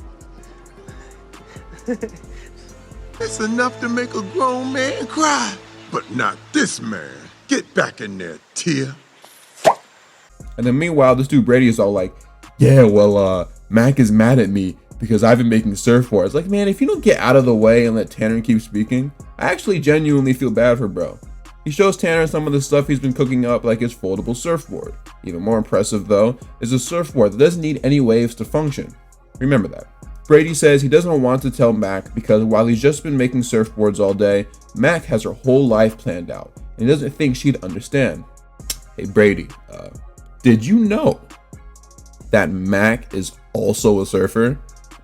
It's enough to make a grown man cry, but not this man. Get back in there, Tia. And then meanwhile, this dude Brady is all like, yeah, well, Mac is mad at me because I've been making surfboards. Like, man, if you don't get out of the way and let Tanner keep speaking, I actually genuinely feel bad for bro. He shows Tanner some of the stuff he's been cooking up, like his foldable surfboard. Even more impressive though, is a surfboard that doesn't need any waves to function. Remember that. Brady says he doesn't want to tell Mac because while he's just been making surfboards all day, Mac has her whole life planned out and he doesn't think she'd understand. Hey Brady, did you know that Mac is also a surfer?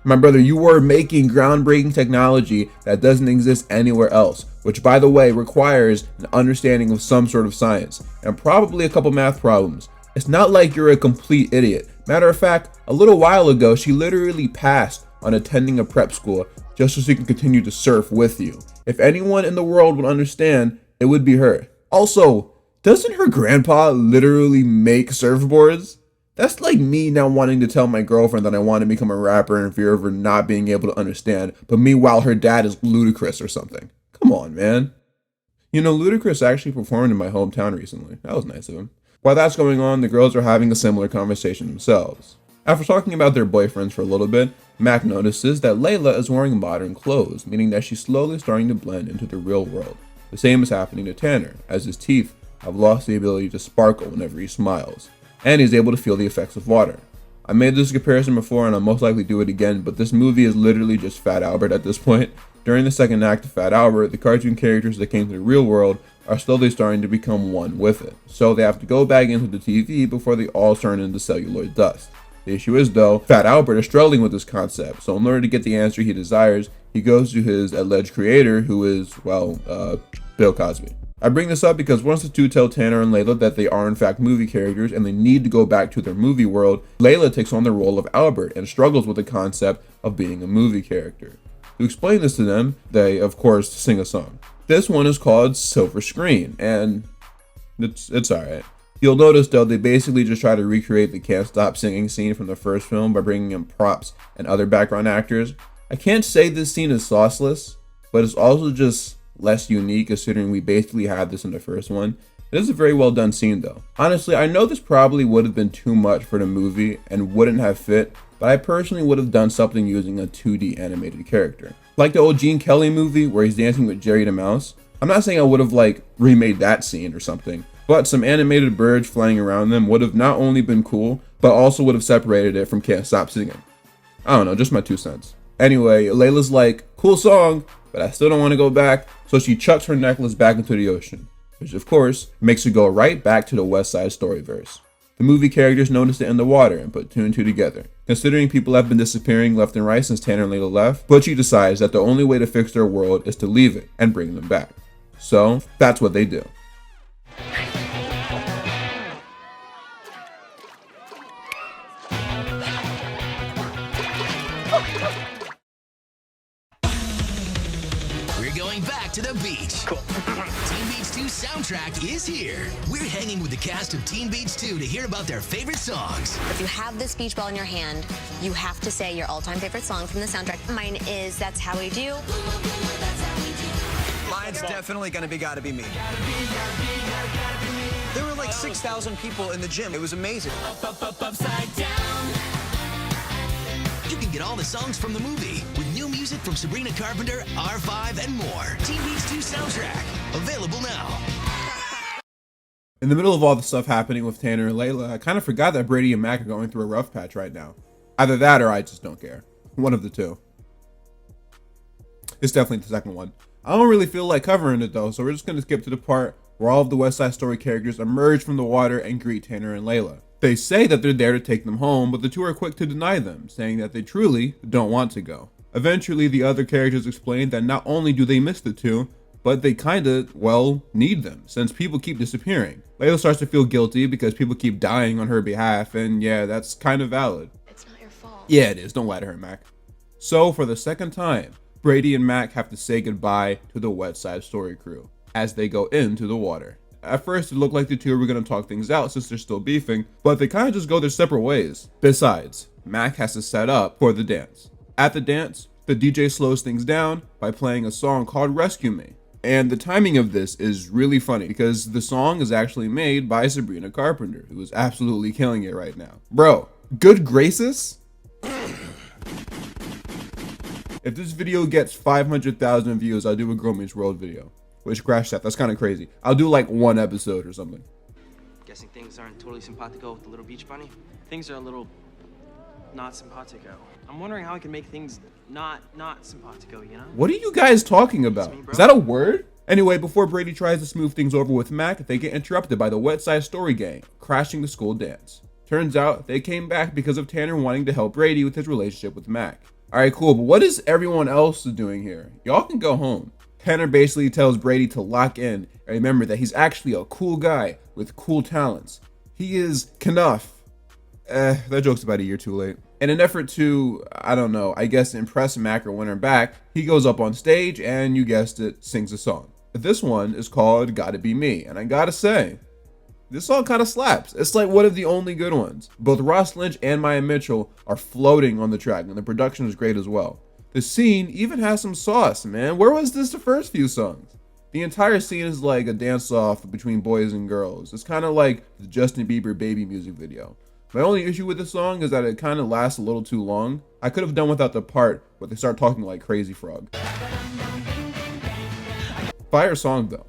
My brother, you were making groundbreaking technology that doesn't exist anywhere else, which by the way requires an understanding of some sort of science and probably a couple math problems. It's not like you're a complete idiot. Matter of fact, a little while ago, she literally passed on attending a prep school just so she can continue to surf with you. If anyone in the world would understand, it would be her. Also, doesn't her grandpa literally make surfboards? That's like me now wanting to tell my girlfriend that I want to become a rapper in fear of her not being able to understand, but meanwhile her dad is Ludacris or something. Come on, man. You know, Ludacris actually performed in my hometown recently. That was nice of him. While that's going on, the girls are having a similar conversation themselves. After talking about their boyfriends for a little bit, Mac notices that Layla is wearing modern clothes, meaning that she's slowly starting to blend into the real world. The same is happening to Tanner, as his teeth have lost the ability to sparkle whenever he smiles, and he's able to feel the effects of water. I made this comparison before and I'll most likely do it again, but this movie is literally just Fat Albert at this point. During the second act of Fat Albert, the cartoon characters that came to the real world are slowly starting to become one with it. So they have to go back into the TV before they all turn into celluloid dust. The issue is though, Fat Albert is struggling with this concept, so in order to get the answer he desires, he goes to his alleged creator, who is, well, Bill Cosby. I bring this up because once the two tell Tanner and Layla that they are in fact movie characters and they need to go back to their movie world, Layla takes on the role of Albert and struggles with the concept of being a movie character. To explain this to them, they of course sing a song. This one is called Silver Screen, and it's alright. You'll notice though, they basically just try to recreate the Can't Stop Singing scene from the first film by bringing in props and other background actors. I can't say this scene is sauceless, but it's also just less unique considering we basically had this in the first one. It is a very well done scene though. Honestly, I know this probably would have been too much for the movie and wouldn't have fit, but I personally would have done something using a 2D animated character. Like the old Gene Kelly movie where he's dancing with Jerry the Mouse. I'm not saying I would have like remade that scene or something, but some animated birds flying around them would have not only been cool, but also would have separated it from Can't Stop Singing. I don't know, just my 2 cents. Anyway, Layla's like, cool song, but I still don't want to go back, so she chucks her necklace back into the ocean, which of course makes her go right back to the West Side Story verse. The movie characters noticed it in the water and put 2 and 2 together. Considering people have been disappearing left and right since Tanner and Layla left, Butchie decides that the only way to fix their world is to leave it and bring them back. So that's what they do. We're going back to the beach. Cool. Teen Beach 2 soundtrack is here. We're hanging with the cast of Teen Beach 2 to hear about their favorite songs. If you have this beach ball in your hand, you have to say your all-time favorite song from the soundtrack. Mine is That's How We Do. Mine's definitely gonna be Gotta Be Me. There were like 6,000 people in the gym. It was amazing. Upside down. You can get all the songs from the movie with new music from Sabrina Carpenter, R5, and more. Teen Beach 2 soundtrack, available now. In the middle of all the stuff happening with Tanner and Layla, I kind of forgot that Brady and Mac are going through a rough patch right now. Either that or I just don't care. One of the two. It's definitely the second one. I don't really feel like covering it though, so we're just going to skip to the part where all of the West Side Story characters emerge from the water and greet Tanner and Layla. They say that they're there to take them home, but the two are quick to deny them, saying that they truly don't want to go. Eventually, the other characters explain that not only do they miss the two, but they kinda, well, need them, since people keep disappearing. Layla starts to feel guilty because people keep dying on her behalf, and yeah, that's kind of valid. It's not your fault. Yeah, it is. Don't lie to her, Mac. So, for the second time, Brady and Mac have to say goodbye to the West Side Story crew as they go into the water. At first, it looked like the two were going to talk things out since they're still beefing, but they kind of just go their separate ways. Besides, Mac has to set up for the dance. At the dance, the DJ slows things down by playing a song called Rescue Me. And the timing of this is really funny because the song is actually made by Sabrina Carpenter, who is absolutely killing it right now. Bro, good gracious? If this video gets 500,000 views, I'll do a Girl Meets World video. Which crashed that. That's kind of crazy. I'll do like one episode or something. Guessing things aren't totally simpatico with the little beach bunny? Things are a little not simpatico. I'm wondering how I can make things not simpatico, you know? What are you guys talking about? Is that a word? Anyway, before Brady tries to smooth things over with Mac, they get interrupted by the West Side Story gang, crashing the school dance. Turns out they came back because of Tanner wanting to help Brady with his relationship with Mac. Alright, cool, but what is everyone else doing here? Y'all can go home. Tanner basically tells Brady to lock in and remember that he's actually a cool guy with cool talents. He is Knuff. That joke's about a year too late. In an effort to, I don't know, I guess impress Mac or win her back, he goes up on stage and, you guessed it, sings a song. This one is called Gotta Be Me, and I gotta say, this song kind of slaps. It's like one of the only good ones. Both Ross Lynch and Maya Mitchell are floating on the track, and the production is great as well. The scene even has some sauce, man. Where was this the first few songs? The entire scene is like a dance-off between boys and girls. It's kind of like the Justin Bieber Baby music video. My only issue with this song is that it kind of lasts a little too long. I could have done without the part where they start talking like Crazy Frog. Fire song though.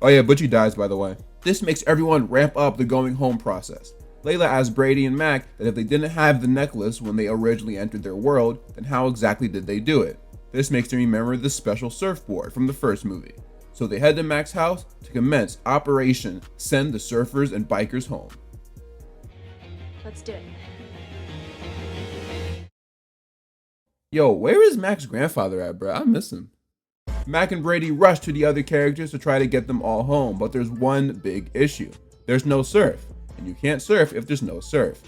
Oh yeah, Butchie dies by the way. This makes everyone ramp up the going home process. Layla asks Brady and Mac that if they didn't have the necklace when they originally entered their world, then how exactly did they do it? This makes them remember the special surfboard from the first movie. So they head to Mac's house to commence Operation Send the Surfers and Bikers Home. Let's do it. Yo, where is Mac's grandfather at, bro? I miss him. Mac and Brady rush to the other characters to try to get them all home, but there's one big issue. There's no surf. And you can't surf if there's no surf.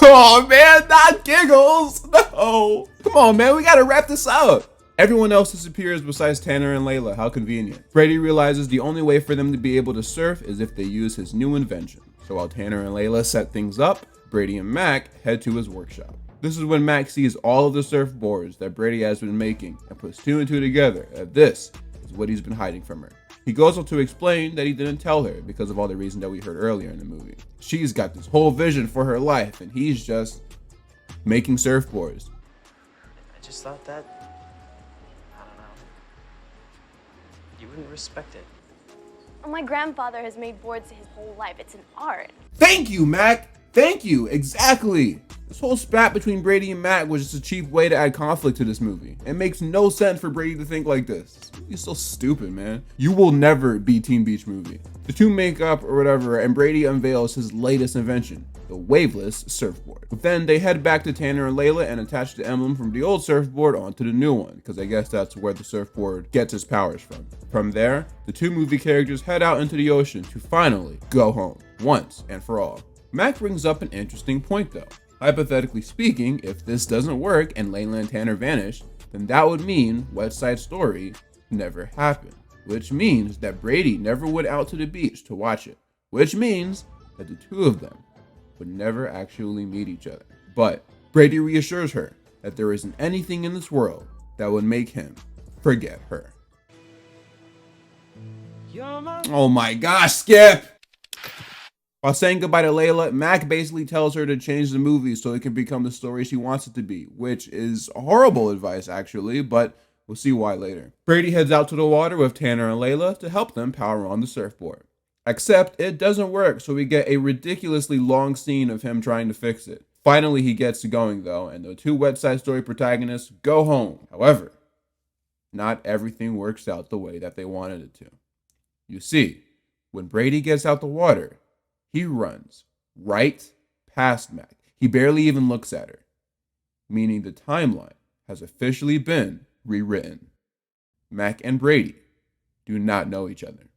Oh man, not giggles! No! Come on man, we gotta wrap this up! Everyone else disappears besides Tanner and Layla, how convenient. Brady realizes the only way for them to be able to surf is if they use his new invention. So while Tanner and Layla set things up, Brady and Mac head to his workshop. This is when Mac sees all of the surfboards that Brady has been making and puts 2 and 2 together, and this is what he's been hiding from her. He goes on to explain that he didn't tell her because of all the reasons that we heard earlier in the movie. She's got this whole vision for her life and he's just making surfboards. I just thought that, I don't know, you wouldn't respect it. Oh, my grandfather has made boards his whole life. It's an art. Thank you, Mac! Thank you, exactly. This whole spat between Brady and Mac was just a cheap way to add conflict to this movie. It makes no sense for Brady to think like this. This movie's so stupid, man. You will never be Teen Beach Movie. The two make up or whatever, and Brady unveils his latest invention, the waveless surfboard. But then they head back to Tanner and Layla and attach the emblem from the old surfboard onto the new one, because I guess that's where the surfboard gets its powers from. From there, the two movie characters head out into the ocean to finally go home, once and for all. Mac brings up an interesting point though. Hypothetically speaking, if this doesn't work and Layla and Tanner vanish, then that would mean West Side Story never happened, which means that Brady never went out to the beach to watch it, which means that the two of them would never actually meet each other. But Brady reassures her that there isn't anything in this world that would make him forget her. Oh my gosh, Skip! While saying goodbye to Layla, Mac basically tells her to change the movie so it can become the story she wants it to be, which is horrible advice actually, but we'll see why later. Brady heads out to the water with Tanner and Layla to help them power on the surfboard. Except it doesn't work, so we get a ridiculously long scene of him trying to fix it. Finally he gets going though, and the two West Side Story protagonists go home. However, not everything works out the way that they wanted it to. You see, when Brady gets out the water, he runs right past Mac. He barely even looks at her, meaning the timeline has officially been rewritten. Mac and Brady do not know each other.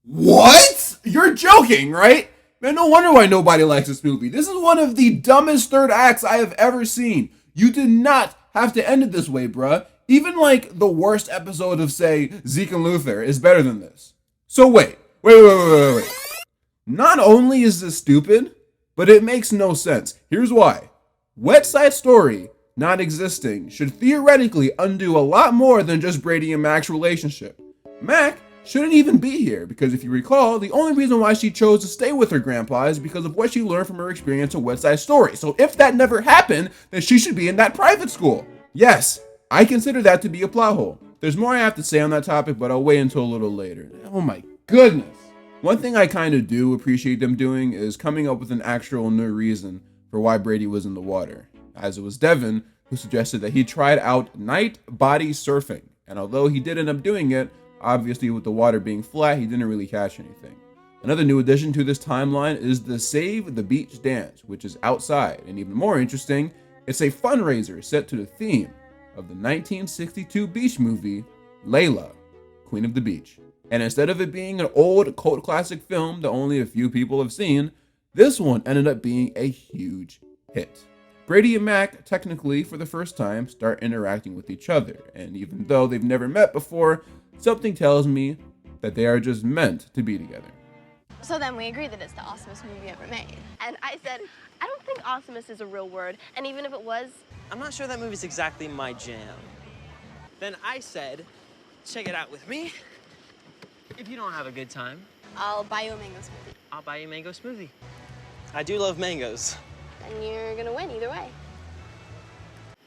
What? You're joking, right? Man, no wonder why nobody likes this movie. This is one of the dumbest third acts I have ever seen. You did not have to end it this way, bruh. Even like the worst episode of, say, Zeke and Luther is better than this. So wait. Not only is this stupid, but it makes no sense. Here's why. West Side Story not existing should theoretically undo a lot more than just Brady and Mac's relationship. Mac shouldn't even be here because if you recall, the only reason why she chose to stay with her grandpa is because of what she learned from her experience in West Side Story. So if that never happened, then she should be in that private school. Yes, I consider that to be a plot hole. There's more I have to say on that topic, but I'll wait until a little later. Oh my goodness. One thing I kind of do appreciate them doing is coming up with an actual new reason for why Brady was in the water, as it was Devin who suggested that he tried out night body surfing, and although he did end up doing it, obviously with the water being flat, he didn't really catch anything. Another new addition to this timeline is the Save the Beach dance, which is outside, and even more interesting, it's a fundraiser set to the theme of the 1962 beach movie, Layla, Queen of the Beach. And instead of it being an old cult classic film that only a few people have seen, this one ended up being a huge hit. Brady and Mac, technically for the first time, start interacting with each other, and even though they've never met before, something tells me that they are just meant to be together. So then we agreed that it's the awesomest movie ever made. And I said, I don't think awesomest is a real word, and even if it was, I'm not sure that movie's exactly my jam. Then I said, check it out with me. If you don't have a good time, I'll buy you a mango smoothie. I'll buy you a mango smoothie. I do love mangoes. And you're gonna win either way.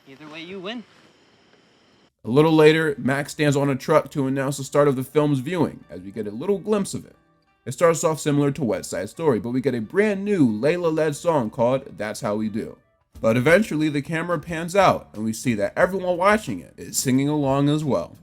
Either way, you win. A little later, Mac stands on a truck to announce the start of the film's viewing, as we get a little glimpse of it. It starts off similar to West Side Story, but we get a brand new Layla-led song called That's How We Do. But eventually the camera pans out and we see that everyone watching it is singing along as well.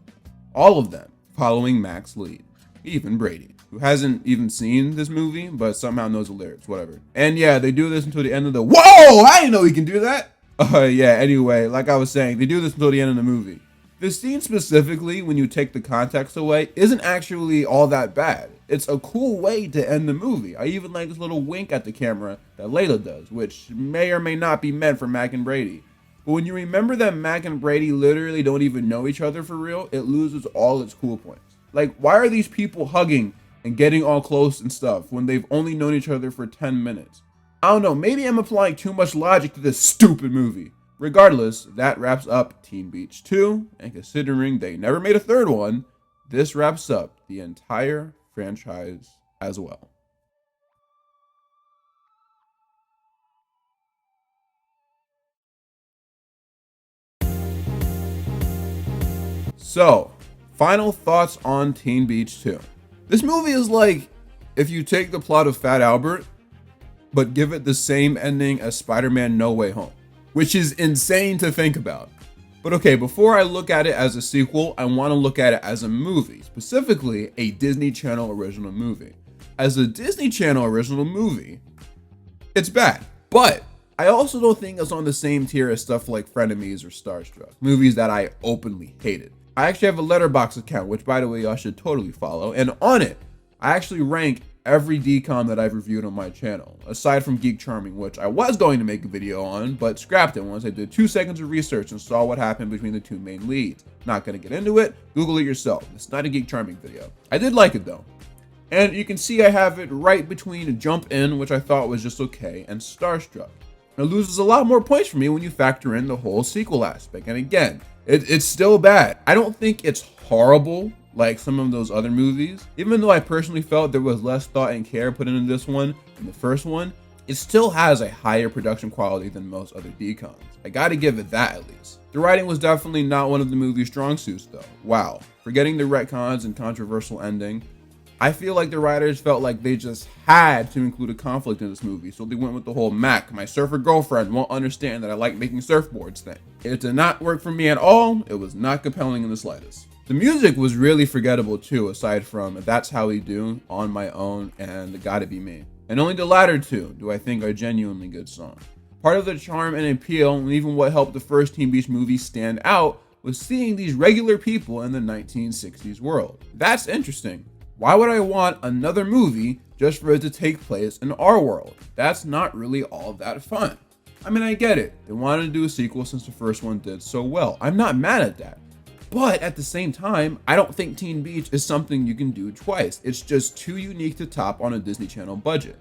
All of them following Mac's lead. Even Brady, who hasn't even seen this movie, but somehow knows the lyrics, whatever. And yeah, they do this until the end of the— Whoa! I didn't know he can do that! Yeah, anyway, like I was saying, they do this until the end of the movie. The scene specifically, when you take the context away, isn't actually all that bad. It's a cool way to end the movie. I even like this little wink at the camera that Layla does, which may or may not be meant for Mac and Brady. But when you remember that Mac and Brady literally don't even know each other for real, it loses all its cool points. Like, why are these people hugging and getting all close and stuff when they've only known each other for 10 minutes? I don't know, maybe I'm applying too much logic to this stupid movie. Regardless, that wraps up Teen Beach 2, and considering they never made a third one, this wraps up the entire franchise as well. So, final thoughts on Teen Beach 2. This movie is like if you take the plot of Fat Albert, but give it the same ending as Spider-Man No Way Home, which is insane to think about. But okay, before I look at it as a sequel, I want to look at it as a movie, specifically a Disney Channel original movie. As a Disney Channel original movie, it's bad, but I also don't think it's on the same tier as stuff like Frenemies or Starstruck, movies that I openly hated. I actually have a Letterboxd account, which by the way, y'all should totally follow, and on it, I actually rank every DCOM that I've reviewed on my channel, aside from Geek Charming, which I was going to make a video on, but scrapped it once I did 2 seconds of research and saw what happened between the 2 main leads. Not gonna get into it, Google it yourself. It's not a Geek Charming video. I did like it though. And you can see I have it right between Jump In, which I thought was just okay, and Starstruck. It loses a lot more points for me when you factor in the whole sequel aspect. And again, it's still bad. I don't think it's horrible like some of those other movies. Even though I personally felt there was less thought and care put into this one than the first one, it still has a higher production quality than most other DCOMs. I gotta give it that at least. The writing was definitely not one of the movie's strong suits though. Wow. Forgetting the retcons and controversial ending, I feel like the writers felt like they just had to include a conflict in this movie, so they went with the whole Mac, my surfer girlfriend, won't understand that I like making surfboards thing. It did not work for me at all. It was not compelling in the slightest. The music was really forgettable too, aside from That's How We Do, On My Own, and Gotta Be Me. And only the latter two do I think are genuinely good songs. Part of the charm and appeal, and even what helped the first Teen Beach movie stand out, was seeing these regular people in the 1960s world. That's interesting. Why would I want another movie just for it to take place in our world? That's not really all that fun. I mean, I get it. They wanted to do a sequel since the first one did so well. I'm not mad at that. But at the same time, I don't think Teen Beach is something you can do twice. It's just too unique to top on a Disney Channel budget.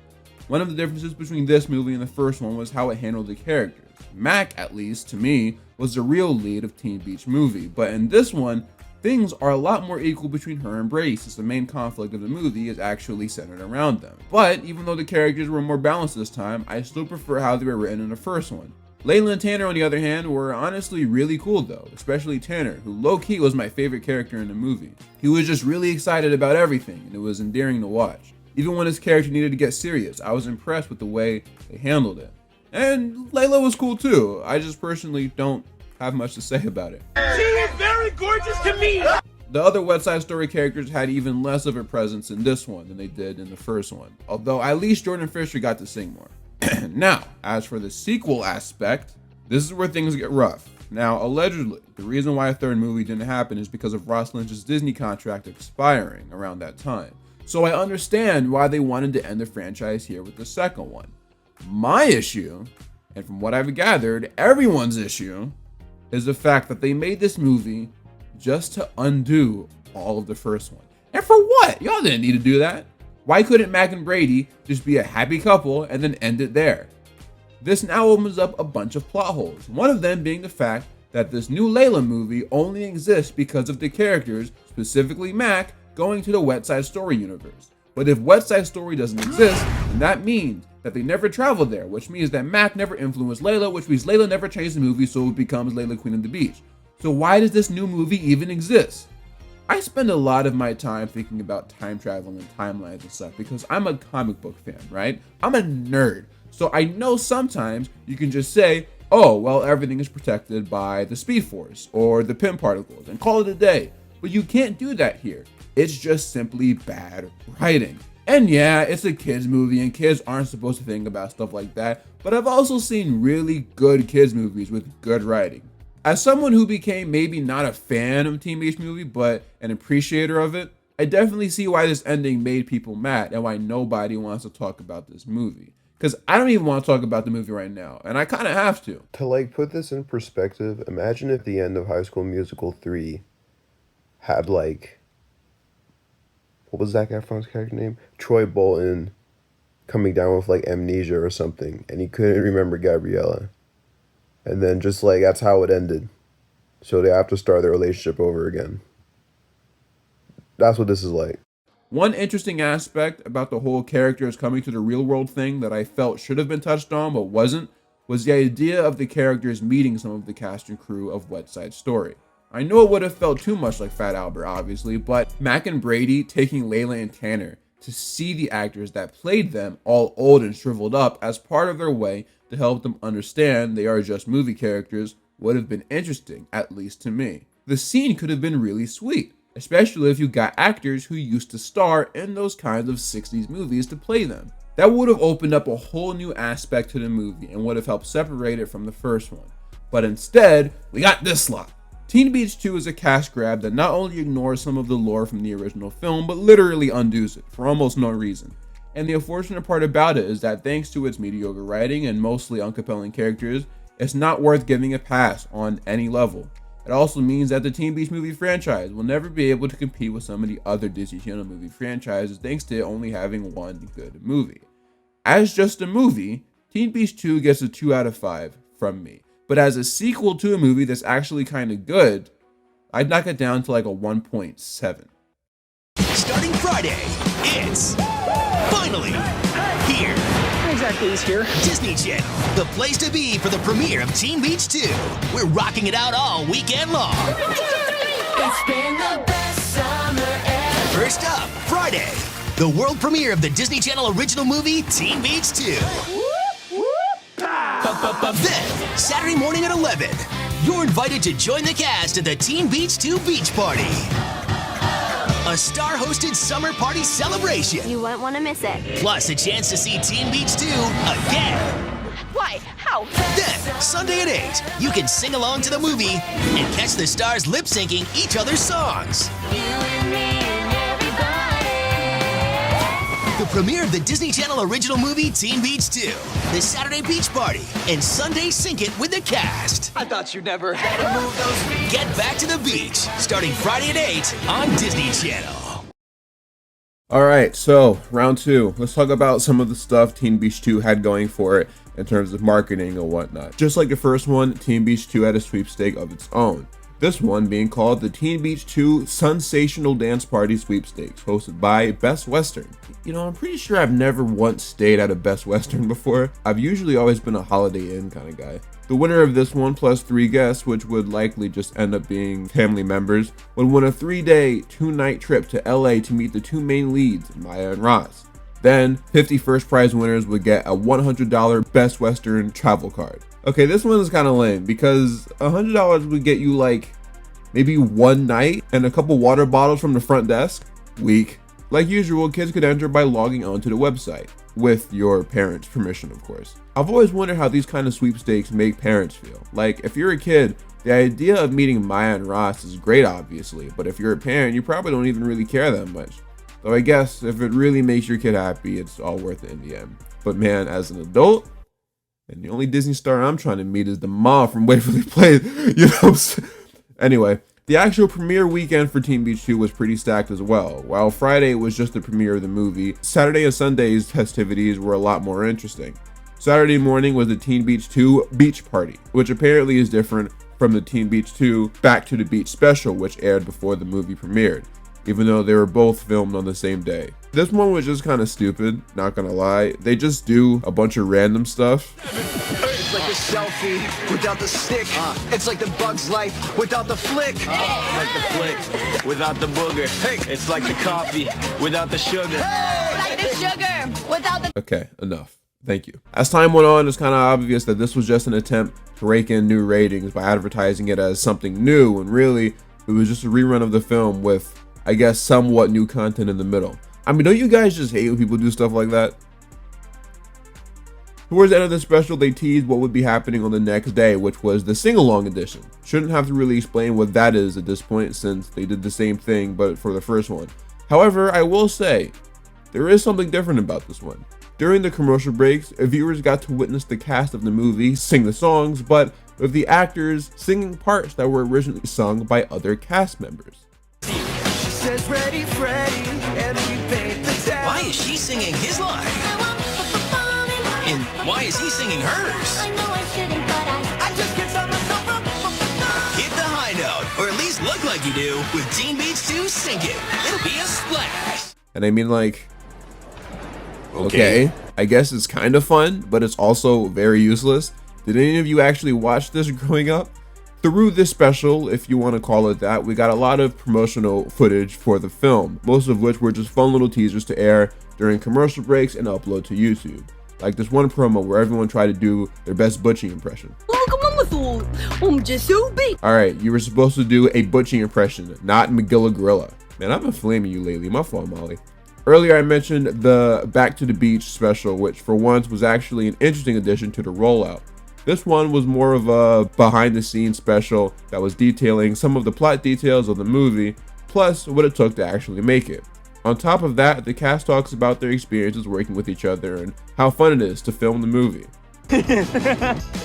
One of the differences between this movie and the first one was how it handled the characters. Mac, at least to me, was the real lead of Teen Beach movie, but in this one, things are a lot more equal between her and Brady since the main conflict of the movie is actually centered around them. But even though the characters were more balanced this time, I still prefer how they were written in the first one. Layla and Tanner, on the other hand, were honestly really cool though, especially Tanner, who low-key was my favorite character in the movie. He was just really excited about everything, and it was endearing to watch. Even when his character needed to get serious, I was impressed with the way they handled it. And Layla was cool too, I just personally don't have much to say about it. She is very gorgeous to me! The other West Side Story characters had even less of a presence in this one than they did in the first one, although at least Jordan Fisher got to sing more. Now, as for the sequel aspect, this is where things get rough. Now, allegedly, the reason why a third movie didn't happen is because of Ross Lynch's Disney contract expiring around that time. So I understand why they wanted to end the franchise here with the second one. My issue, and from what I've gathered, everyone's issue, is the fact that they made this movie just to undo all of the first one. And for what? Y'all didn't need to do that. Why couldn't Mac and Brady just be a happy couple and then end it there? This now opens up a bunch of plot holes, one of them being the fact that this new Layla movie only exists because of the characters, specifically Mac, going to the West Side Story universe. But if West Side Story doesn't exist, then that means that they never traveled there, which means that Mac never influenced Layla, which means Layla never changed the movie, so it becomes Layla Queen of the Beach. So why does this new movie even exist? I spend a lot of my time thinking about time travel and timelines and stuff because I'm a comic book fan, right? I'm a nerd. So I know sometimes you can just say, oh, well, everything is protected by the Speed Force or the Pym particles and call it a day. But you can't do that here. It's just simply bad writing. And yeah, it's a kids movie and kids aren't supposed to think about stuff like that, but I've also seen really good kids movies with good writing. As someone who became maybe not a fan of Teen Beach Movie, but an appreciator of it, I definitely see why this ending made people mad and why nobody wants to talk about this movie. Because I don't even want to talk about the movie right now, and I kind of have to. To like put this in perspective, imagine if the end of High School Musical 3 had like, what was Zac Efron's character name? Troy Bolton coming down with like amnesia or something, and he couldn't remember Gabriella. And then just like, that's how it ended. So they have to start their relationship over again. That's what this is like. One interesting aspect about the whole characters coming to the real world thing that I felt should have been touched on but wasn't, was the idea of the characters meeting some of the cast and crew of West Side Story. I know it would have felt too much like Fat Albert, obviously, but Mac and Brady taking Layla and Tanner to see the actors that played them all old and shriveled up as part of their way to help them understand they are just movie characters would have been interesting, at least to me. The scene could have been really sweet, especially if you got actors who used to star in those kinds of 60s movies to play them. That would have opened up a whole new aspect to the movie and would have helped separate it from the first one. But instead, we got this slot. Teen Beach 2 is a cash grab that not only ignores some of the lore from the original film, but literally undoes it for almost no reason. And the unfortunate part about it is that thanks to its mediocre writing and mostly uncompelling characters, it's not worth giving a pass on any level. It also means that the Teen Beach movie franchise will never be able to compete with some of the other Disney Channel movie franchises thanks to it only having one good movie. As just a movie, Teen Beach 2 gets a 2 out of 5 from me. But as a sequel to a movie that's actually kind of good, I'd knock it down to like a 1.7. Starting Friday, it's finally here. Exactly, he's here. Disney Channel, the place to be for the premiere of Teen Beach 2. We're rocking it out all weekend long. It's been the best summer ever. First up, Friday, the world premiere of the Disney Channel original movie Teen Beach 2. Then, Saturday morning at 11, you're invited to join the cast at the Teen Beach 2 Beach Party. A star-hosted summer party celebration. You won't want to miss it. Plus a chance to see Teen Beach 2 again. Why? How? Then, Sunday at 8, you can sing along to the movie and catch the stars lip-syncing each other's songs. You and me and everybody. The premiere of the Disney Channel original movie Teen Beach 2, the Saturday Beach Party, and Sunday Sync It with the cast. I thought you'd never. Get back to the beach, starting Friday at 8 on Disney Channel. Alright, so round 2. Let's talk about some of the stuff Teen Beach 2 had going for it in terms of marketing and whatnot. Just like the first one, Teen Beach 2 had a sweepstake of its own. This one being called the Teen Beach 2 Sensational Dance Party Sweepstakes, hosted by Best Western. You know, I'm pretty sure I've never once stayed at a Best Western before. I've usually always been a Holiday Inn kind of guy. The winner of this one, plus 3 guests, which would likely just end up being family members, would win a 3-day, 2-night trip to LA to meet the 2 main leads, Maya and Ross. Then, 50 first prize winners would get a $100 Best Western travel card. Okay, this one is kind of lame because $100 would get you like maybe 1 night and a couple water bottles from the front desk. Weak. Like usual, kids could enter by logging onto the website, with your parents' permission, of course. I've always wondered how these kind of sweepstakes make parents feel. Like, if you're a kid, the idea of meeting Maya and Ross is great, obviously, but if you're a parent, you probably don't even really care that much. So I guess if it really makes your kid happy, it's all worth it in the end. But man, as an adult, and the only Disney star I'm trying to meet is the mom from Waverly Place, you know. Anyway, the actual premiere weekend for Teen Beach 2 was pretty stacked as well. While Friday was just the premiere of the movie, Saturday and Sunday's festivities were a lot more interesting. Saturday morning was the Teen Beach 2 Beach Party, which apparently is different from the Teen Beach 2 Back to the Beach special, which aired before the movie premiered, even though they were both filmed on the same day. This one was just kind of stupid, not gonna lie. They just do a bunch of random stuff. It's like a selfie without the stick. It's like the Bug's Life without the flick. Like the flick without the booger. Hey, it's like the coffee without the sugar. Like the sugar without the. Okay, enough. Thank you. As time went on, it's kind of obvious that this was just an attempt to rake in new ratings by advertising it as something new, and really, it was just a rerun of the film with, I guess, somewhat new content in the middle. I mean, don't you guys just hate when people do stuff like that? Towards the end of the special, they teased what would be happening on the next day, which was the sing-along edition. Shouldn't have to really explain what that is at this point, since they did the same thing, but for the first one. However, I will say, there is something different about this one. During the commercial breaks, viewers got to witness the cast of the movie sing the songs, but with the actors singing parts that were originally sung by other cast members. Says ready, Freddy, and we paint the town. Why is she singing his line? And why is he singing hers? I know I shouldn't, but I just can't stop myself. Hit the high note, or at least look like you do, with Teen Beach 2 Sync It. It'll be a splash. And I mean, like, okay, I guess it's kind of fun, but it's also very useless. Did any of you actually watch this growing up? Through this special, if you want to call it that, we got a lot of promotional footage for the film, most of which were just fun little teasers to air during commercial breaks and upload to YouTube. Like this one promo where everyone tried to do their best Butchie impression. Alright, you were supposed to do a Butchie impression, not Magilla Gorilla. Man, I've been flaming you lately, my fault, Molly. Earlier I mentioned the Back to the Beach special, which for once was actually an interesting addition to the rollout. This one was more of a behind-the-scenes special that was detailing some of the plot details of the movie, plus what it took to actually make it. On top of that, the cast talks about their experiences working with each other and how fun it is to film the movie.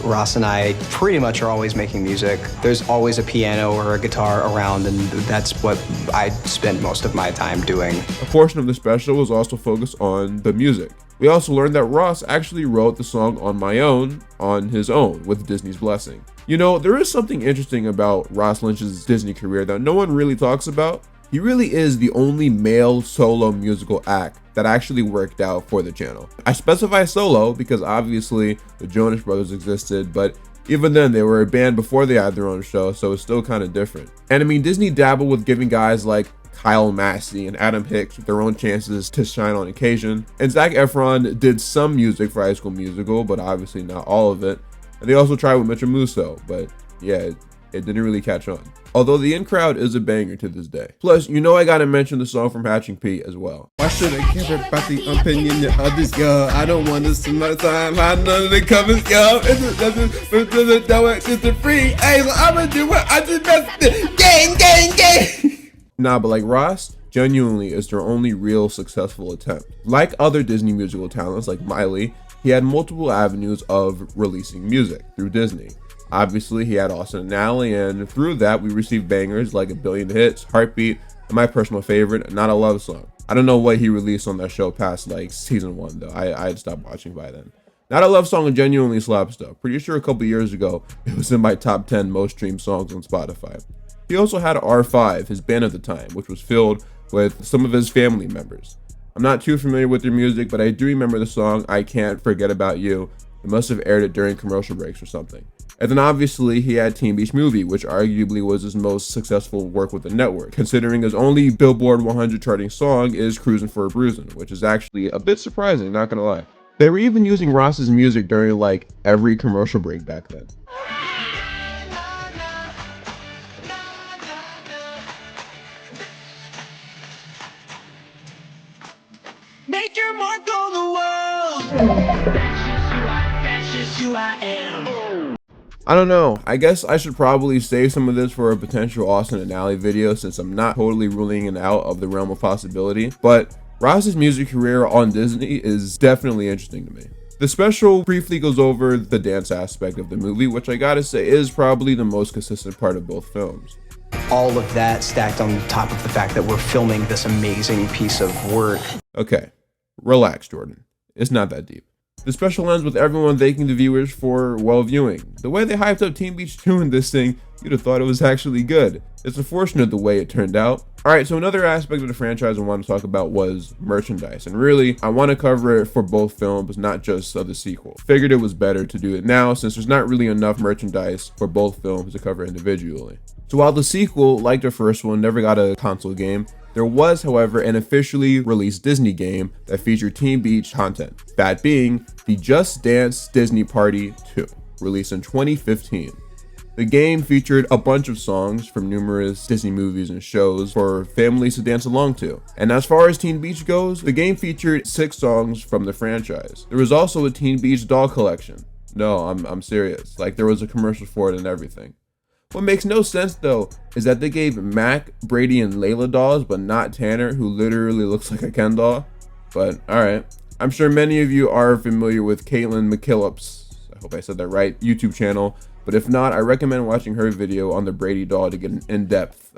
Ross and I pretty much are always making music. There's always a piano or a guitar around, and that's what I spend most of my time doing. A portion of the special was also focused on the music. We also learned that Ross actually wrote the song On My Own on his own with Disney's blessing. You know, there is something interesting about Ross Lynch's Disney career that no one really talks about. He really is the only male solo musical act that actually worked out for the channel. I specify solo because obviously the Jonas Brothers existed, but even then they were a band before they had their own show, so it's still kind of different. And I mean, Disney dabbled with giving guys like Kyle Massey and Adam Hicks their own chances to shine on occasion. And Zac Efron did some music for High School Musical, but obviously not all of it. And they also tried with Mitchell Musso, but yeah, it didn't really catch on. Although the In Crowd is a banger to this day. Plus, you know I gotta mention the song from Hatching Pete as well. Why should I care about the opinion of others, yo? I don't want to spend my time hiding under the covers, yo. It's a free. Hey, so I'ma do what I just best. Gang. Nah, but like Ross, genuinely is their only real successful attempt. Like other Disney musical talents like Miley, he had multiple avenues of releasing music through Disney. Obviously, he had Austin and Ally, and through that, we received bangers like A Billion Hits, Heartbeat, and my personal favorite, Not a Love Song. I don't know what he released on that show past like season 1 though. I had stopped watching by then. Not a Love Song genuinely slaps though. Pretty sure a couple years ago, it was in my top 10 most streamed songs on Spotify. He also had R5, his band at the time, which was filled with some of his family members. I'm not too familiar with their music, but I do remember the song I Can't Forget About You. It must have aired it during commercial breaks or something. And then obviously he had Teen Beach Movie, which arguably was his most successful work with the network, considering his only Billboard 100 charting song is Cruisin' for a Bruisin', which is actually a bit surprising, not gonna lie. They were even using Ross's music during like every commercial break back then. Make your mark on the world. That's just who I am. I don't know, I guess I should probably save some of this for a potential Austin and Ally video since I'm not totally ruling it out of the realm of possibility, but Ross's music career on Disney is definitely interesting to me. The special briefly goes over the dance aspect of the movie, which I gotta say is probably the most consistent part of both films. All of that stacked on top of the fact that we're filming this amazing piece of work. Okay, relax, Jordan. It's not that deep. The special ends with everyone thanking the viewers for well viewing. The way they hyped up Teen Beach 2 in this thing, you'd have thought it was actually good. It's unfortunate the way it turned out. Alright, so another aspect of the franchise I want to talk about was merchandise. And really, I want to cover it for both films, not just of the sequel. Figured it was better to do it now since there's not really enough merchandise for both films to cover individually. So while the sequel, like the first one, never got a console game, there was, however, an officially released Disney game that featured Teen Beach content. That being the Just Dance Disney Party 2, released in 2015. The game featured a bunch of songs from numerous Disney movies and shows for families to dance along to. And as far as Teen Beach goes, the game featured 6 songs from the franchise. There was also a Teen Beach doll collection. No, I'm serious. Like, there was a commercial for it and everything. What makes no sense though is that they gave Mac, Brady, and Layla dolls, but not Tanner, who literally looks like a Ken doll. But alright. I'm sure many of you are familiar with Caitlin McKillop's, I hope I said that right, YouTube channel. But if not, I recommend watching her video on the Brady doll to get an in-depth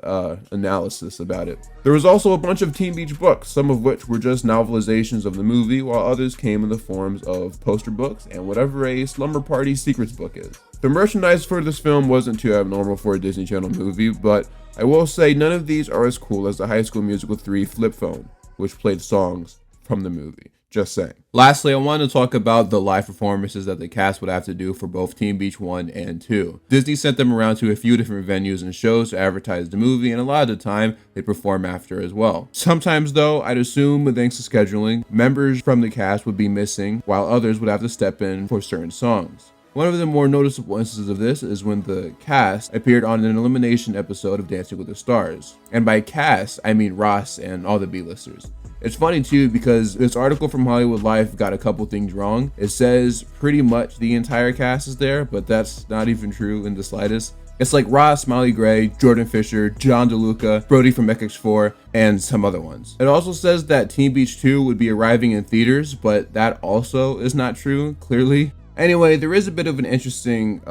analysis about it. There was also a bunch of Teen Beach books, some of which were just novelizations of the movie, while others came in the forms of poster books and whatever a Slumber Party Secrets book is. The merchandise for this film wasn't too abnormal for a Disney Channel movie, but I will say none of these are as cool as the High School Musical 3 flip phone, which played songs from the movie. Just saying. Lastly, I wanted to talk about the live performances that the cast would have to do for both Teen Beach 1 and 2. Disney sent them around to a few different venues and shows to advertise the movie, and a lot of the time, they perform after as well. Sometimes though, I'd assume, thanks to scheduling, members from the cast would be missing, while others would have to step in for certain songs. One of the more noticeable instances of this is when the cast appeared on an elimination episode of Dancing with the Stars. And by cast, I mean Ross and all the B-listers. It's funny too because this article from Hollywood Life got a couple things wrong. It says pretty much the entire cast is there, but that's not even true in the slightest. It's like Ross, Molly Gray, Jordan Fisher, John DeLuca, Brody from XX4, and some other ones. It also says that Teen Beach 2 would be arriving in theaters, but that also is not true, clearly. Anyway, there is a bit of an interesting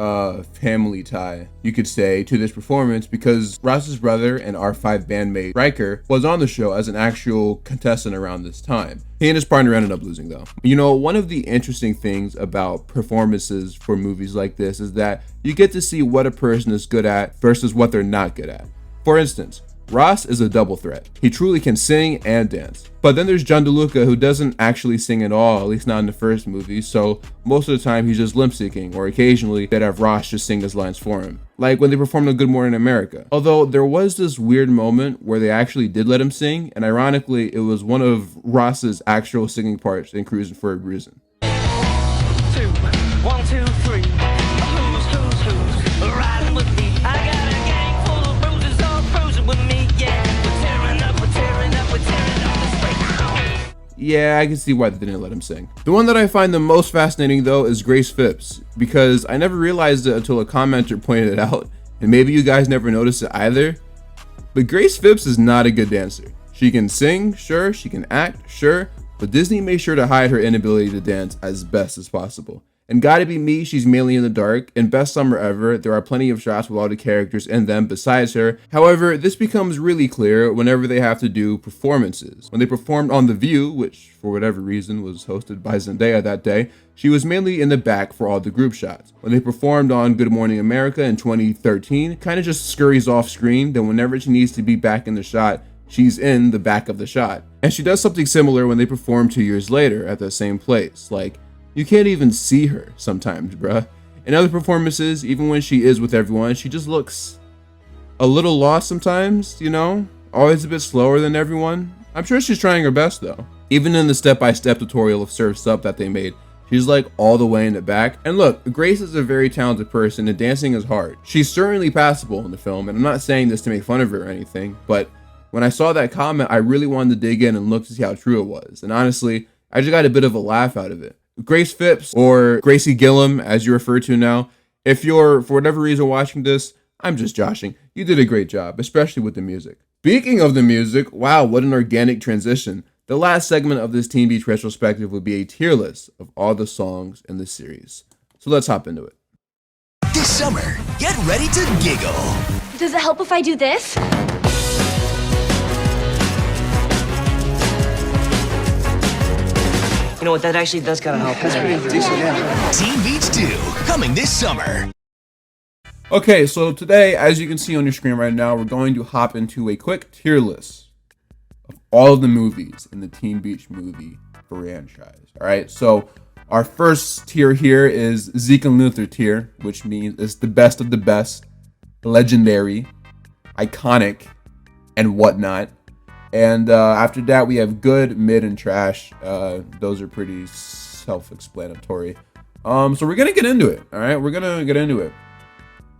family tie, you could say, to this performance because Ross's brother and R5 bandmate Riker was on the show as an actual contestant around this time. He and his partner ended up losing though. You know, one of the interesting things about performances for movies like this is that you get to see what a person is good at versus what they're not good at. For instance, Ross is a double threat. He truly can sing and dance. But then there's John DeLuca, who doesn't actually sing at all, at least not in the first movie, so most of the time he's just lip syncing, or occasionally they'd have Ross just sing his lines for him. Like when they performed on Good Morning America. Although there was this weird moment where they actually did let him sing, and ironically it was one of Ross's actual singing parts in Cruising for a Bruisin'. 2, 1, 2, 3. Who's riding with me? I got a gang full of bruises all cruising with me. Yeah, we're tearing up the street. Yeah, I can see why they didn't let him sing. The one that I find the most fascinating though is Grace Phipps, because I never realized it until a commenter pointed it out, and maybe you guys never noticed it either, but Grace Phipps is not a good dancer. She can sing, sure, she can act, sure, but Disney made sure to hide her inability to dance as best as possible. And Gotta Be Me, she's mainly in the dark. In Best Summer Ever, there are plenty of shots with all the characters in them besides her. However, this becomes really clear whenever they have to do performances. When they performed on The View, which for whatever reason was hosted by Zendaya that day, she was mainly in the back for all the group shots. When they performed on Good Morning America in 2013, kind of just scurries off screen, then whenever she needs to be back in the shot, she's in the back of the shot. And she does something similar when they perform 2 years later at the same place. Like, you can't even see her sometimes, bruh. In other performances, even when she is with everyone, she just looks a little lost sometimes, you know? Always a bit slower than everyone. I'm sure she's trying her best though. Even in the step-by-step tutorial of Surf's Up that they made, she's like all the way in the back. And look, Grace is a very talented person and dancing is hard. She's certainly passable in the film, and I'm not saying this to make fun of her or anything, but when I saw that comment, I really wanted to dig in and look to see how true it was. And honestly, I just got a bit of a laugh out of it. Grace Phipps, or Gracie Gillum as you refer to now, if you're for whatever reason watching this, I'm just joshing. You did a great job, especially with the music. Speaking of the music, wow, what an organic transition. The last segment of this Teen Beach retrospective would be a tier list of all the songs in the series. So let's hop into it. This summer, get ready to giggle. Does it help if I do this? You know what, that actually does kind of help. That's pretty decent, yeah. Teen Beach 2, coming this summer. Okay, so today, as you can see on your screen right now, we're going to hop into a quick tier list of all of the movies in the Teen Beach movie franchise. All right, so our first tier here is Zeke and Luther tier, which means it's the best of the best, legendary, iconic, and whatnot. And after that, we have good, mid, and trash. Those are pretty self-explanatory. So we're going to get into it, all right? We're going to get into it.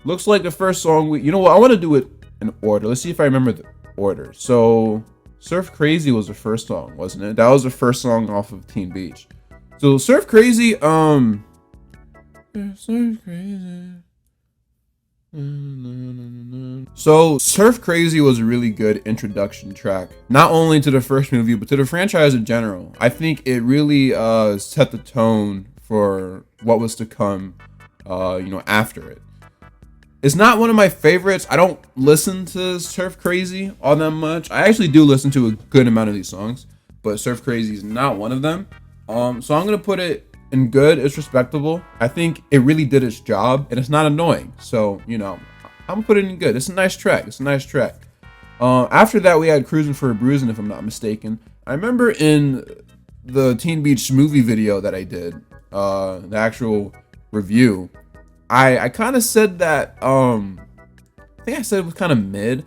Looks like the first song, you know what? I want to do it in order. Let's see if I remember the order. So Surf Crazy was the first song, wasn't it? That was the first song off of Teen Beach. So Surf Crazy, Surf Crazy. So Surf Crazy was a really good introduction track, not only to the first movie but to the franchise in general. I think it really set the tone for what was to come after it. It's not one of my favorites. I don't listen to Surf Crazy all that much. I actually do listen to a good amount of these songs, but Surf Crazy is not one of them. So I'm gonna put it in good. It's respectable. I think it really did its job, and it's not annoying. So, I'm gonna put it in good. It's a nice track. After that, we had Cruising for a Bruisin', if I'm not mistaken. I remember in the Teen Beach movie video that I did, the actual review, I kind of said that, I think I said it was kind of mid.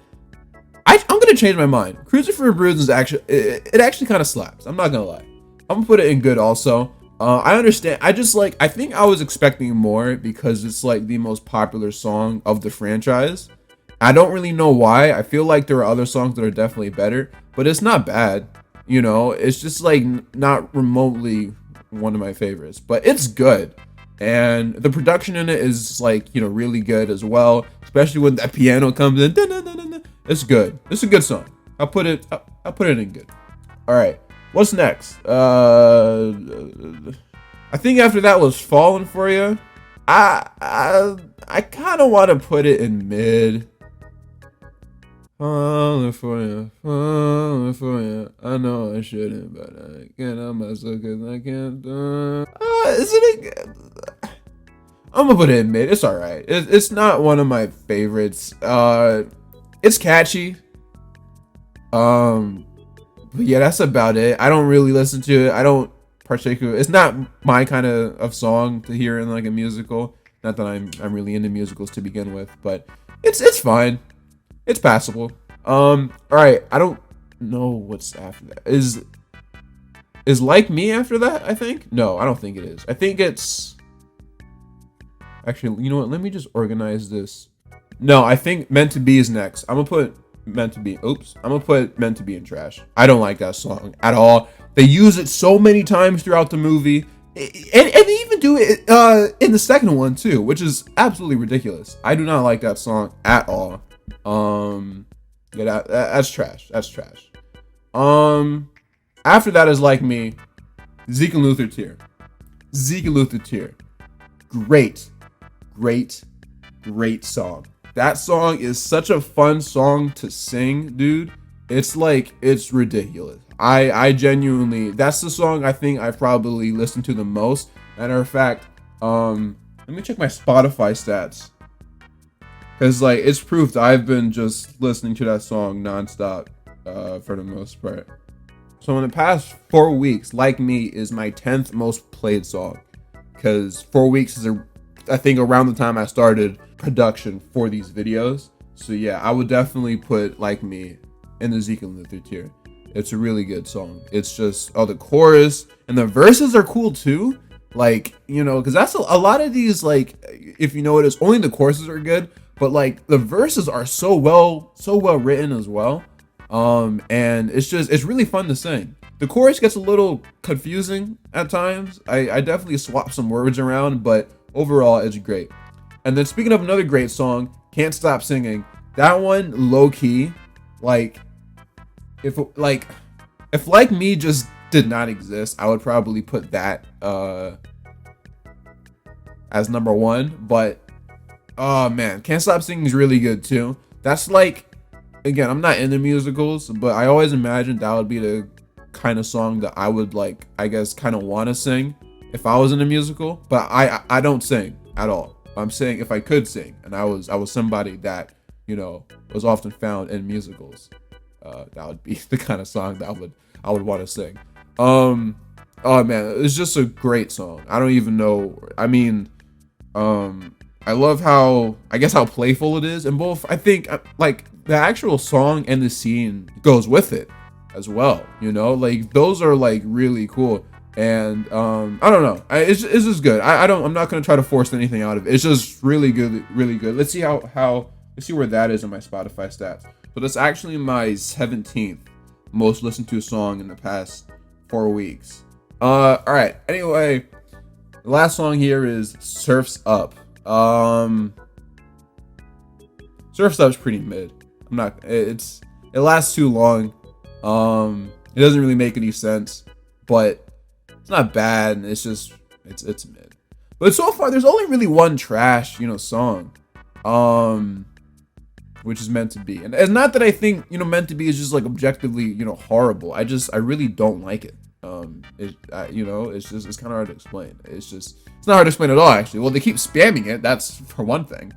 I'm gonna change my mind. Cruising for a Bruise is actually, it actually kind of slaps. I'm not gonna lie. I'm gonna put it in good also. I understand. I think I was expecting more because it's like the most popular song of the franchise. I don't really know why. I feel like there are other songs that are definitely better, but it's not bad. You know, it's just like not remotely one of my favorites, but it's good. And the production in it is like, you know, really good as well, especially when that piano comes in. It's good. It's a good song. I'll put it in good. All right. What's next? I think after that was Fallen for You. I kind of want to put it in mid. Falling for you. I know I shouldn't, but I can't help myself because I can't. Isn't it good? I'm gonna put it in mid. It's all right. It's not one of my favorites. It's catchy. But yeah, that's about it. I don't really listen to it. I don't particularly. It's not my kind of song to hear in like a musical. Not that I'm really into musicals to begin with, but it's fine. It's passable. All right. I don't know what's after that. Is Like Me after that? I think. No, I don't think it is. I think it's. Actually, you know what? Let me just organize this. No, I think Meant to Be is next. I'm gonna put Meant to Be. Oops. I'm gonna put Meant to Be in trash. I don't like that song at all. They use it so many times throughout the movie. And they even do it in the second one too, which is absolutely ridiculous. I do not like that song at all. Yeah, that's trash. That's trash. After that is Like Me. Zeke and Luther Tear. Zeke and Luther Tear. Great song. That song is such a fun song to sing, dude. It's like, it's ridiculous. I genuinely, that's the song I think I've probably listened to the most. Matter of fact, let me check my Spotify stats. Cause like, it's proof that I've been just listening to that song nonstop, for the most part. So in the past 4 weeks, Like Me is my 10th most played song. Cause 4 weeks is I think around the time I started production for these videos. So yeah, I would definitely put Like Me in the Zeke and Luther tier. It's a really good song. It's just, the chorus and the verses are cool too. Like, you know, because that's a lot of these, like, if you know it is, only the choruses are good, but like the verses are so well written as well. And it's really fun to sing. The chorus gets a little confusing at times. I definitely swap some words around, but overall it's great. And then speaking of another great song, Can't Stop Singing. That one, low key, like, if Like Me just did not exist, I would probably put that as number one. But oh man, Can't Stop Singing is really good too. That's like, again, I'm not into musicals, but I always imagined that would be the kind of song that I would, like, I guess, kind of want to sing if I was in a musical. But I don't sing at all. I'm saying if I could sing, and I was somebody that, you know, was often found in musicals, that would be the kind of song that I would want to sing. Oh man, it's just a great song. I don't even know. I mean, I love how playful it is, and both, I think, like, the actual song and the scene goes with it as well. You know, like, those are like really cool. And I don't know. It's just good. I'm not gonna try to force anything out of it. It's just really good, really good. Let's see let's see where that is in my Spotify stats. So that's actually my 17th most listened to song in the past 4 weeks. All right. Anyway, the last song here is Surf's Up. Surf's Up's pretty mid. It lasts too long. It doesn't really make any sense, but it's not bad, and it's mid. But so far, there's only really one trash, song, which is Meant to Be. And it's not that I think, Meant to Be is just like objectively, horrible. I really don't like it. It's kind of hard to explain. It's not hard to explain at all, actually. Well, they keep spamming it. That's for one thing.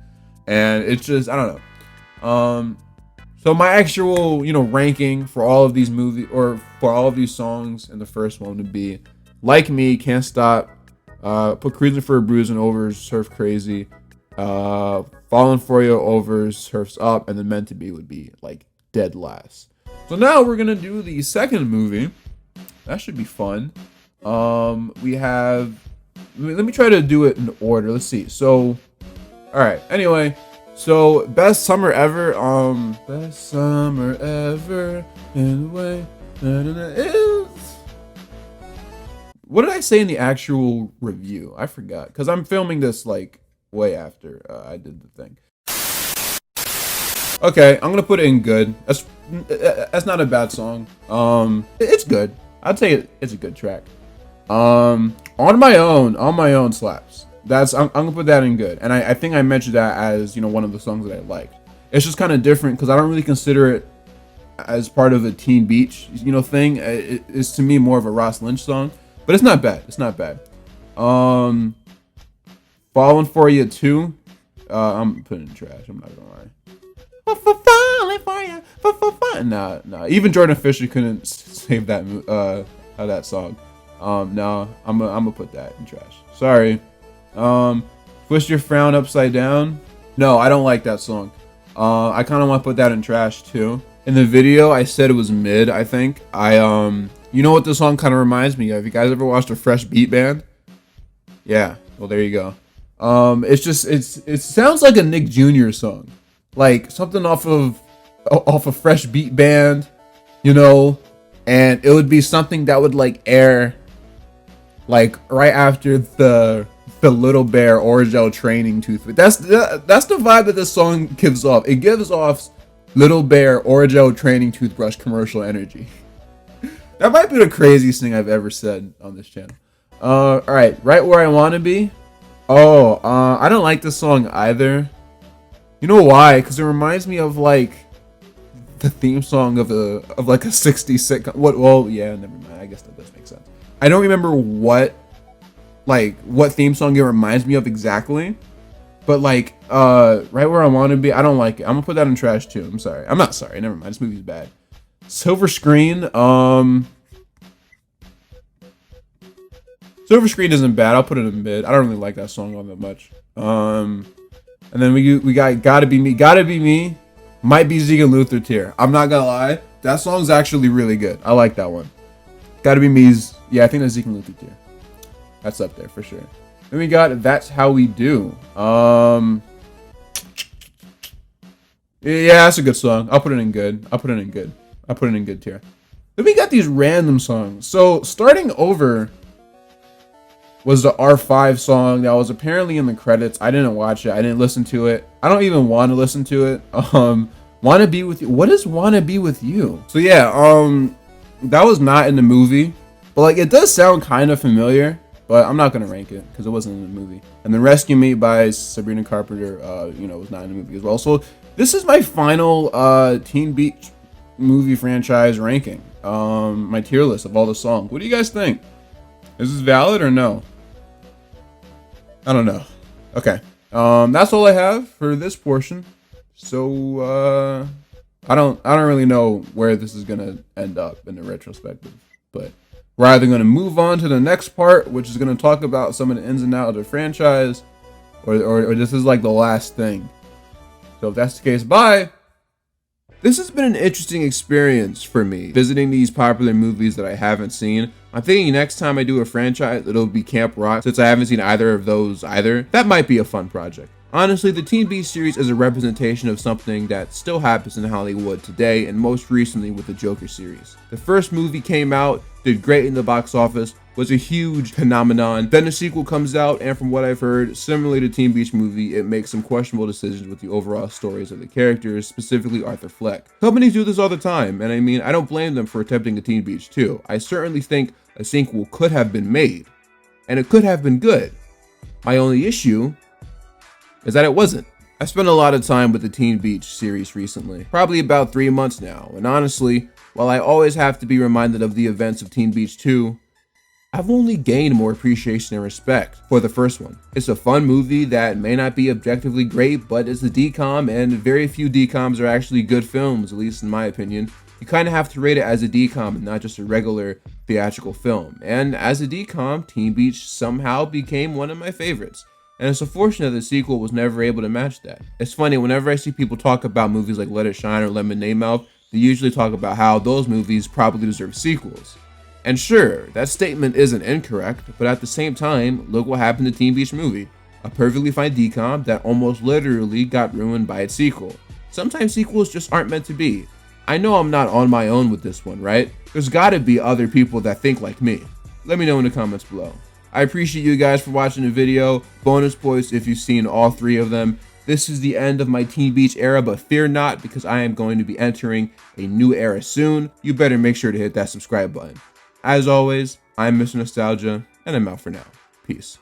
And it's just, I don't know. So my actual, ranking for all of these movies, or for all of these songs, and the first one would be Like Me, Can't Stop, put Cruising for a Bruising over Surf Crazy, Falling for You over Surf's Up, and then Meant to Be would be like dead last. So now we're gonna do the second movie. That should be fun. We have, let me try to do it in order. Let's see. So, all right. Anyway, so best summer ever. Best summer ever in the way that it is. What did I say in the actual review? I forgot, because I'm filming this like way after I did the thing. Okay, I'm gonna put it in good. That's not a bad song. It's good. I'd say it's a good track. On my own slaps. I'm gonna put that in good. And I think I mentioned that as, one of the songs that I liked. It's just kind of different because I don't really consider it as part of a Teen Beach, thing. It's to me more of a Ross Lynch song, but it's not bad. It's not bad. Falling for You too. I'm putting it in trash. I'm not gonna lie. Falling for you. Nah. Even Jordan Fisher couldn't save that song. No, I'm gonna put that in trash. Sorry. Twist Your Frown Upside Down. No, I don't like that song. I kind of want to put that in trash too. In the video, I said it was mid. I think you know what this song kind of reminds me of? You guys ever watched a Fresh Beat Band? Yeah. Well, there you go. It sounds like a Nick Jr. song, like something off of Fresh Beat Band, and it would be something that would like air like right after the Little Bear Orajel training toothpaste. That's the vibe that this song gives off. It gives off Little Bear Orajel training toothbrush commercial energy. That might be the craziest thing I've ever said on this channel. All right, Right Where I Want to Be. I don't like this song either. You know why? Because it reminds me of like the theme song of like a 60s sitcom. Well, yeah, never mind. I guess that does make sense. I don't remember what theme song it reminds me of exactly, but like Right Where I Want to Be, I don't like it. I'm gonna put that in trash too. I'm sorry. I'm not sorry. Never mind. This movie's bad. Silver Screen. Silver Screen isn't bad. I'll put it in mid. I don't really like that song all that much. And then we got Gotta Be Me. Gotta Be Me might be Zeke and Luther tier. I'm not gonna lie. That song's actually really good. I like that one. Gotta Be Me's. Yeah, I think that's Zeke and Luther tier. That's up there for sure. Then we got That's How We Do. Yeah, that's a good song. I'll put it in good. I'll put it in good tier. Then we got these random songs. So starting over was the R5 song that was apparently in the credits. I didn't watch it. I didn't listen to it. I don't even want to listen to it. Wanna Be With You. What is Wanna Be With You? So yeah, that was not in the movie, but like it does sound kind of familiar, but I'm not gonna rank it because it wasn't in the movie. And then Rescue Me by Sabrina Carpenter, was not in the movie as well. So this is my final Teen Beach movie franchise ranking. My tier list of all the songs. What do you guys think? Is this valid or no? I don't know. Okay. That's all I have for this portion. So I don't really know where this is gonna end up in the retrospective, but we're either gonna move on to the next part, which is gonna talk about some of the ins and outs of the franchise, or this is like the last thing. So if that's the case, bye. This has been an interesting experience for me, visiting these popular movies that I haven't seen. I'm thinking next time I do a franchise, it'll be Camp Rock, since I haven't seen either of those either. That might be a fun project. Honestly, the Teen Beach series is a representation of something that still happens in Hollywood today, and most recently with the Joker series. The first movie came out, did great in the box office, was a huge phenomenon. Then the sequel comes out, and from what I've heard, similarly to Teen Beach movie, it makes some questionable decisions with the overall stories of the characters, specifically Arthur Fleck. Companies do this all the time, and I mean, I don't blame them for attempting a Teen Beach 2. I certainly think a sequel could have been made, and it could have been good. My only issue is that it wasn't. I spent a lot of time with the Teen Beach series recently, probably about 3 months now, and honestly, while I always have to be reminded of the events of Teen Beach 2, I've only gained more appreciation and respect for the first one. It's a fun movie that may not be objectively great, but it's a DCOM, and very few DCOMs are actually good films, at least in my opinion. You kind of have to rate it as a DCOM and not just a regular theatrical film. And as a DCOM, Teen Beach somehow became one of my favorites. And it's unfortunate that the sequel was never able to match that. It's funny, whenever I see people talk about movies like Let It Shine or Lemonade Mouth, they usually talk about how those movies probably deserve sequels. And sure, that statement isn't incorrect, but at the same time, look what happened to Teen Beach Movie, a perfectly fine DCOM that almost literally got ruined by its sequel. Sometimes sequels just aren't meant to be. I know I'm not on my own with this one, right? There's gotta be other people that think like me. Let me know in the comments below. I appreciate you guys for watching the video. Bonus points if you've seen all 3 of them. This is the end of my Teen Beach era, but fear not, because I am going to be entering a new era soon. You better make sure to hit that subscribe button. As always, I'm Mr. Nostalgia, and I'm out for now. Peace.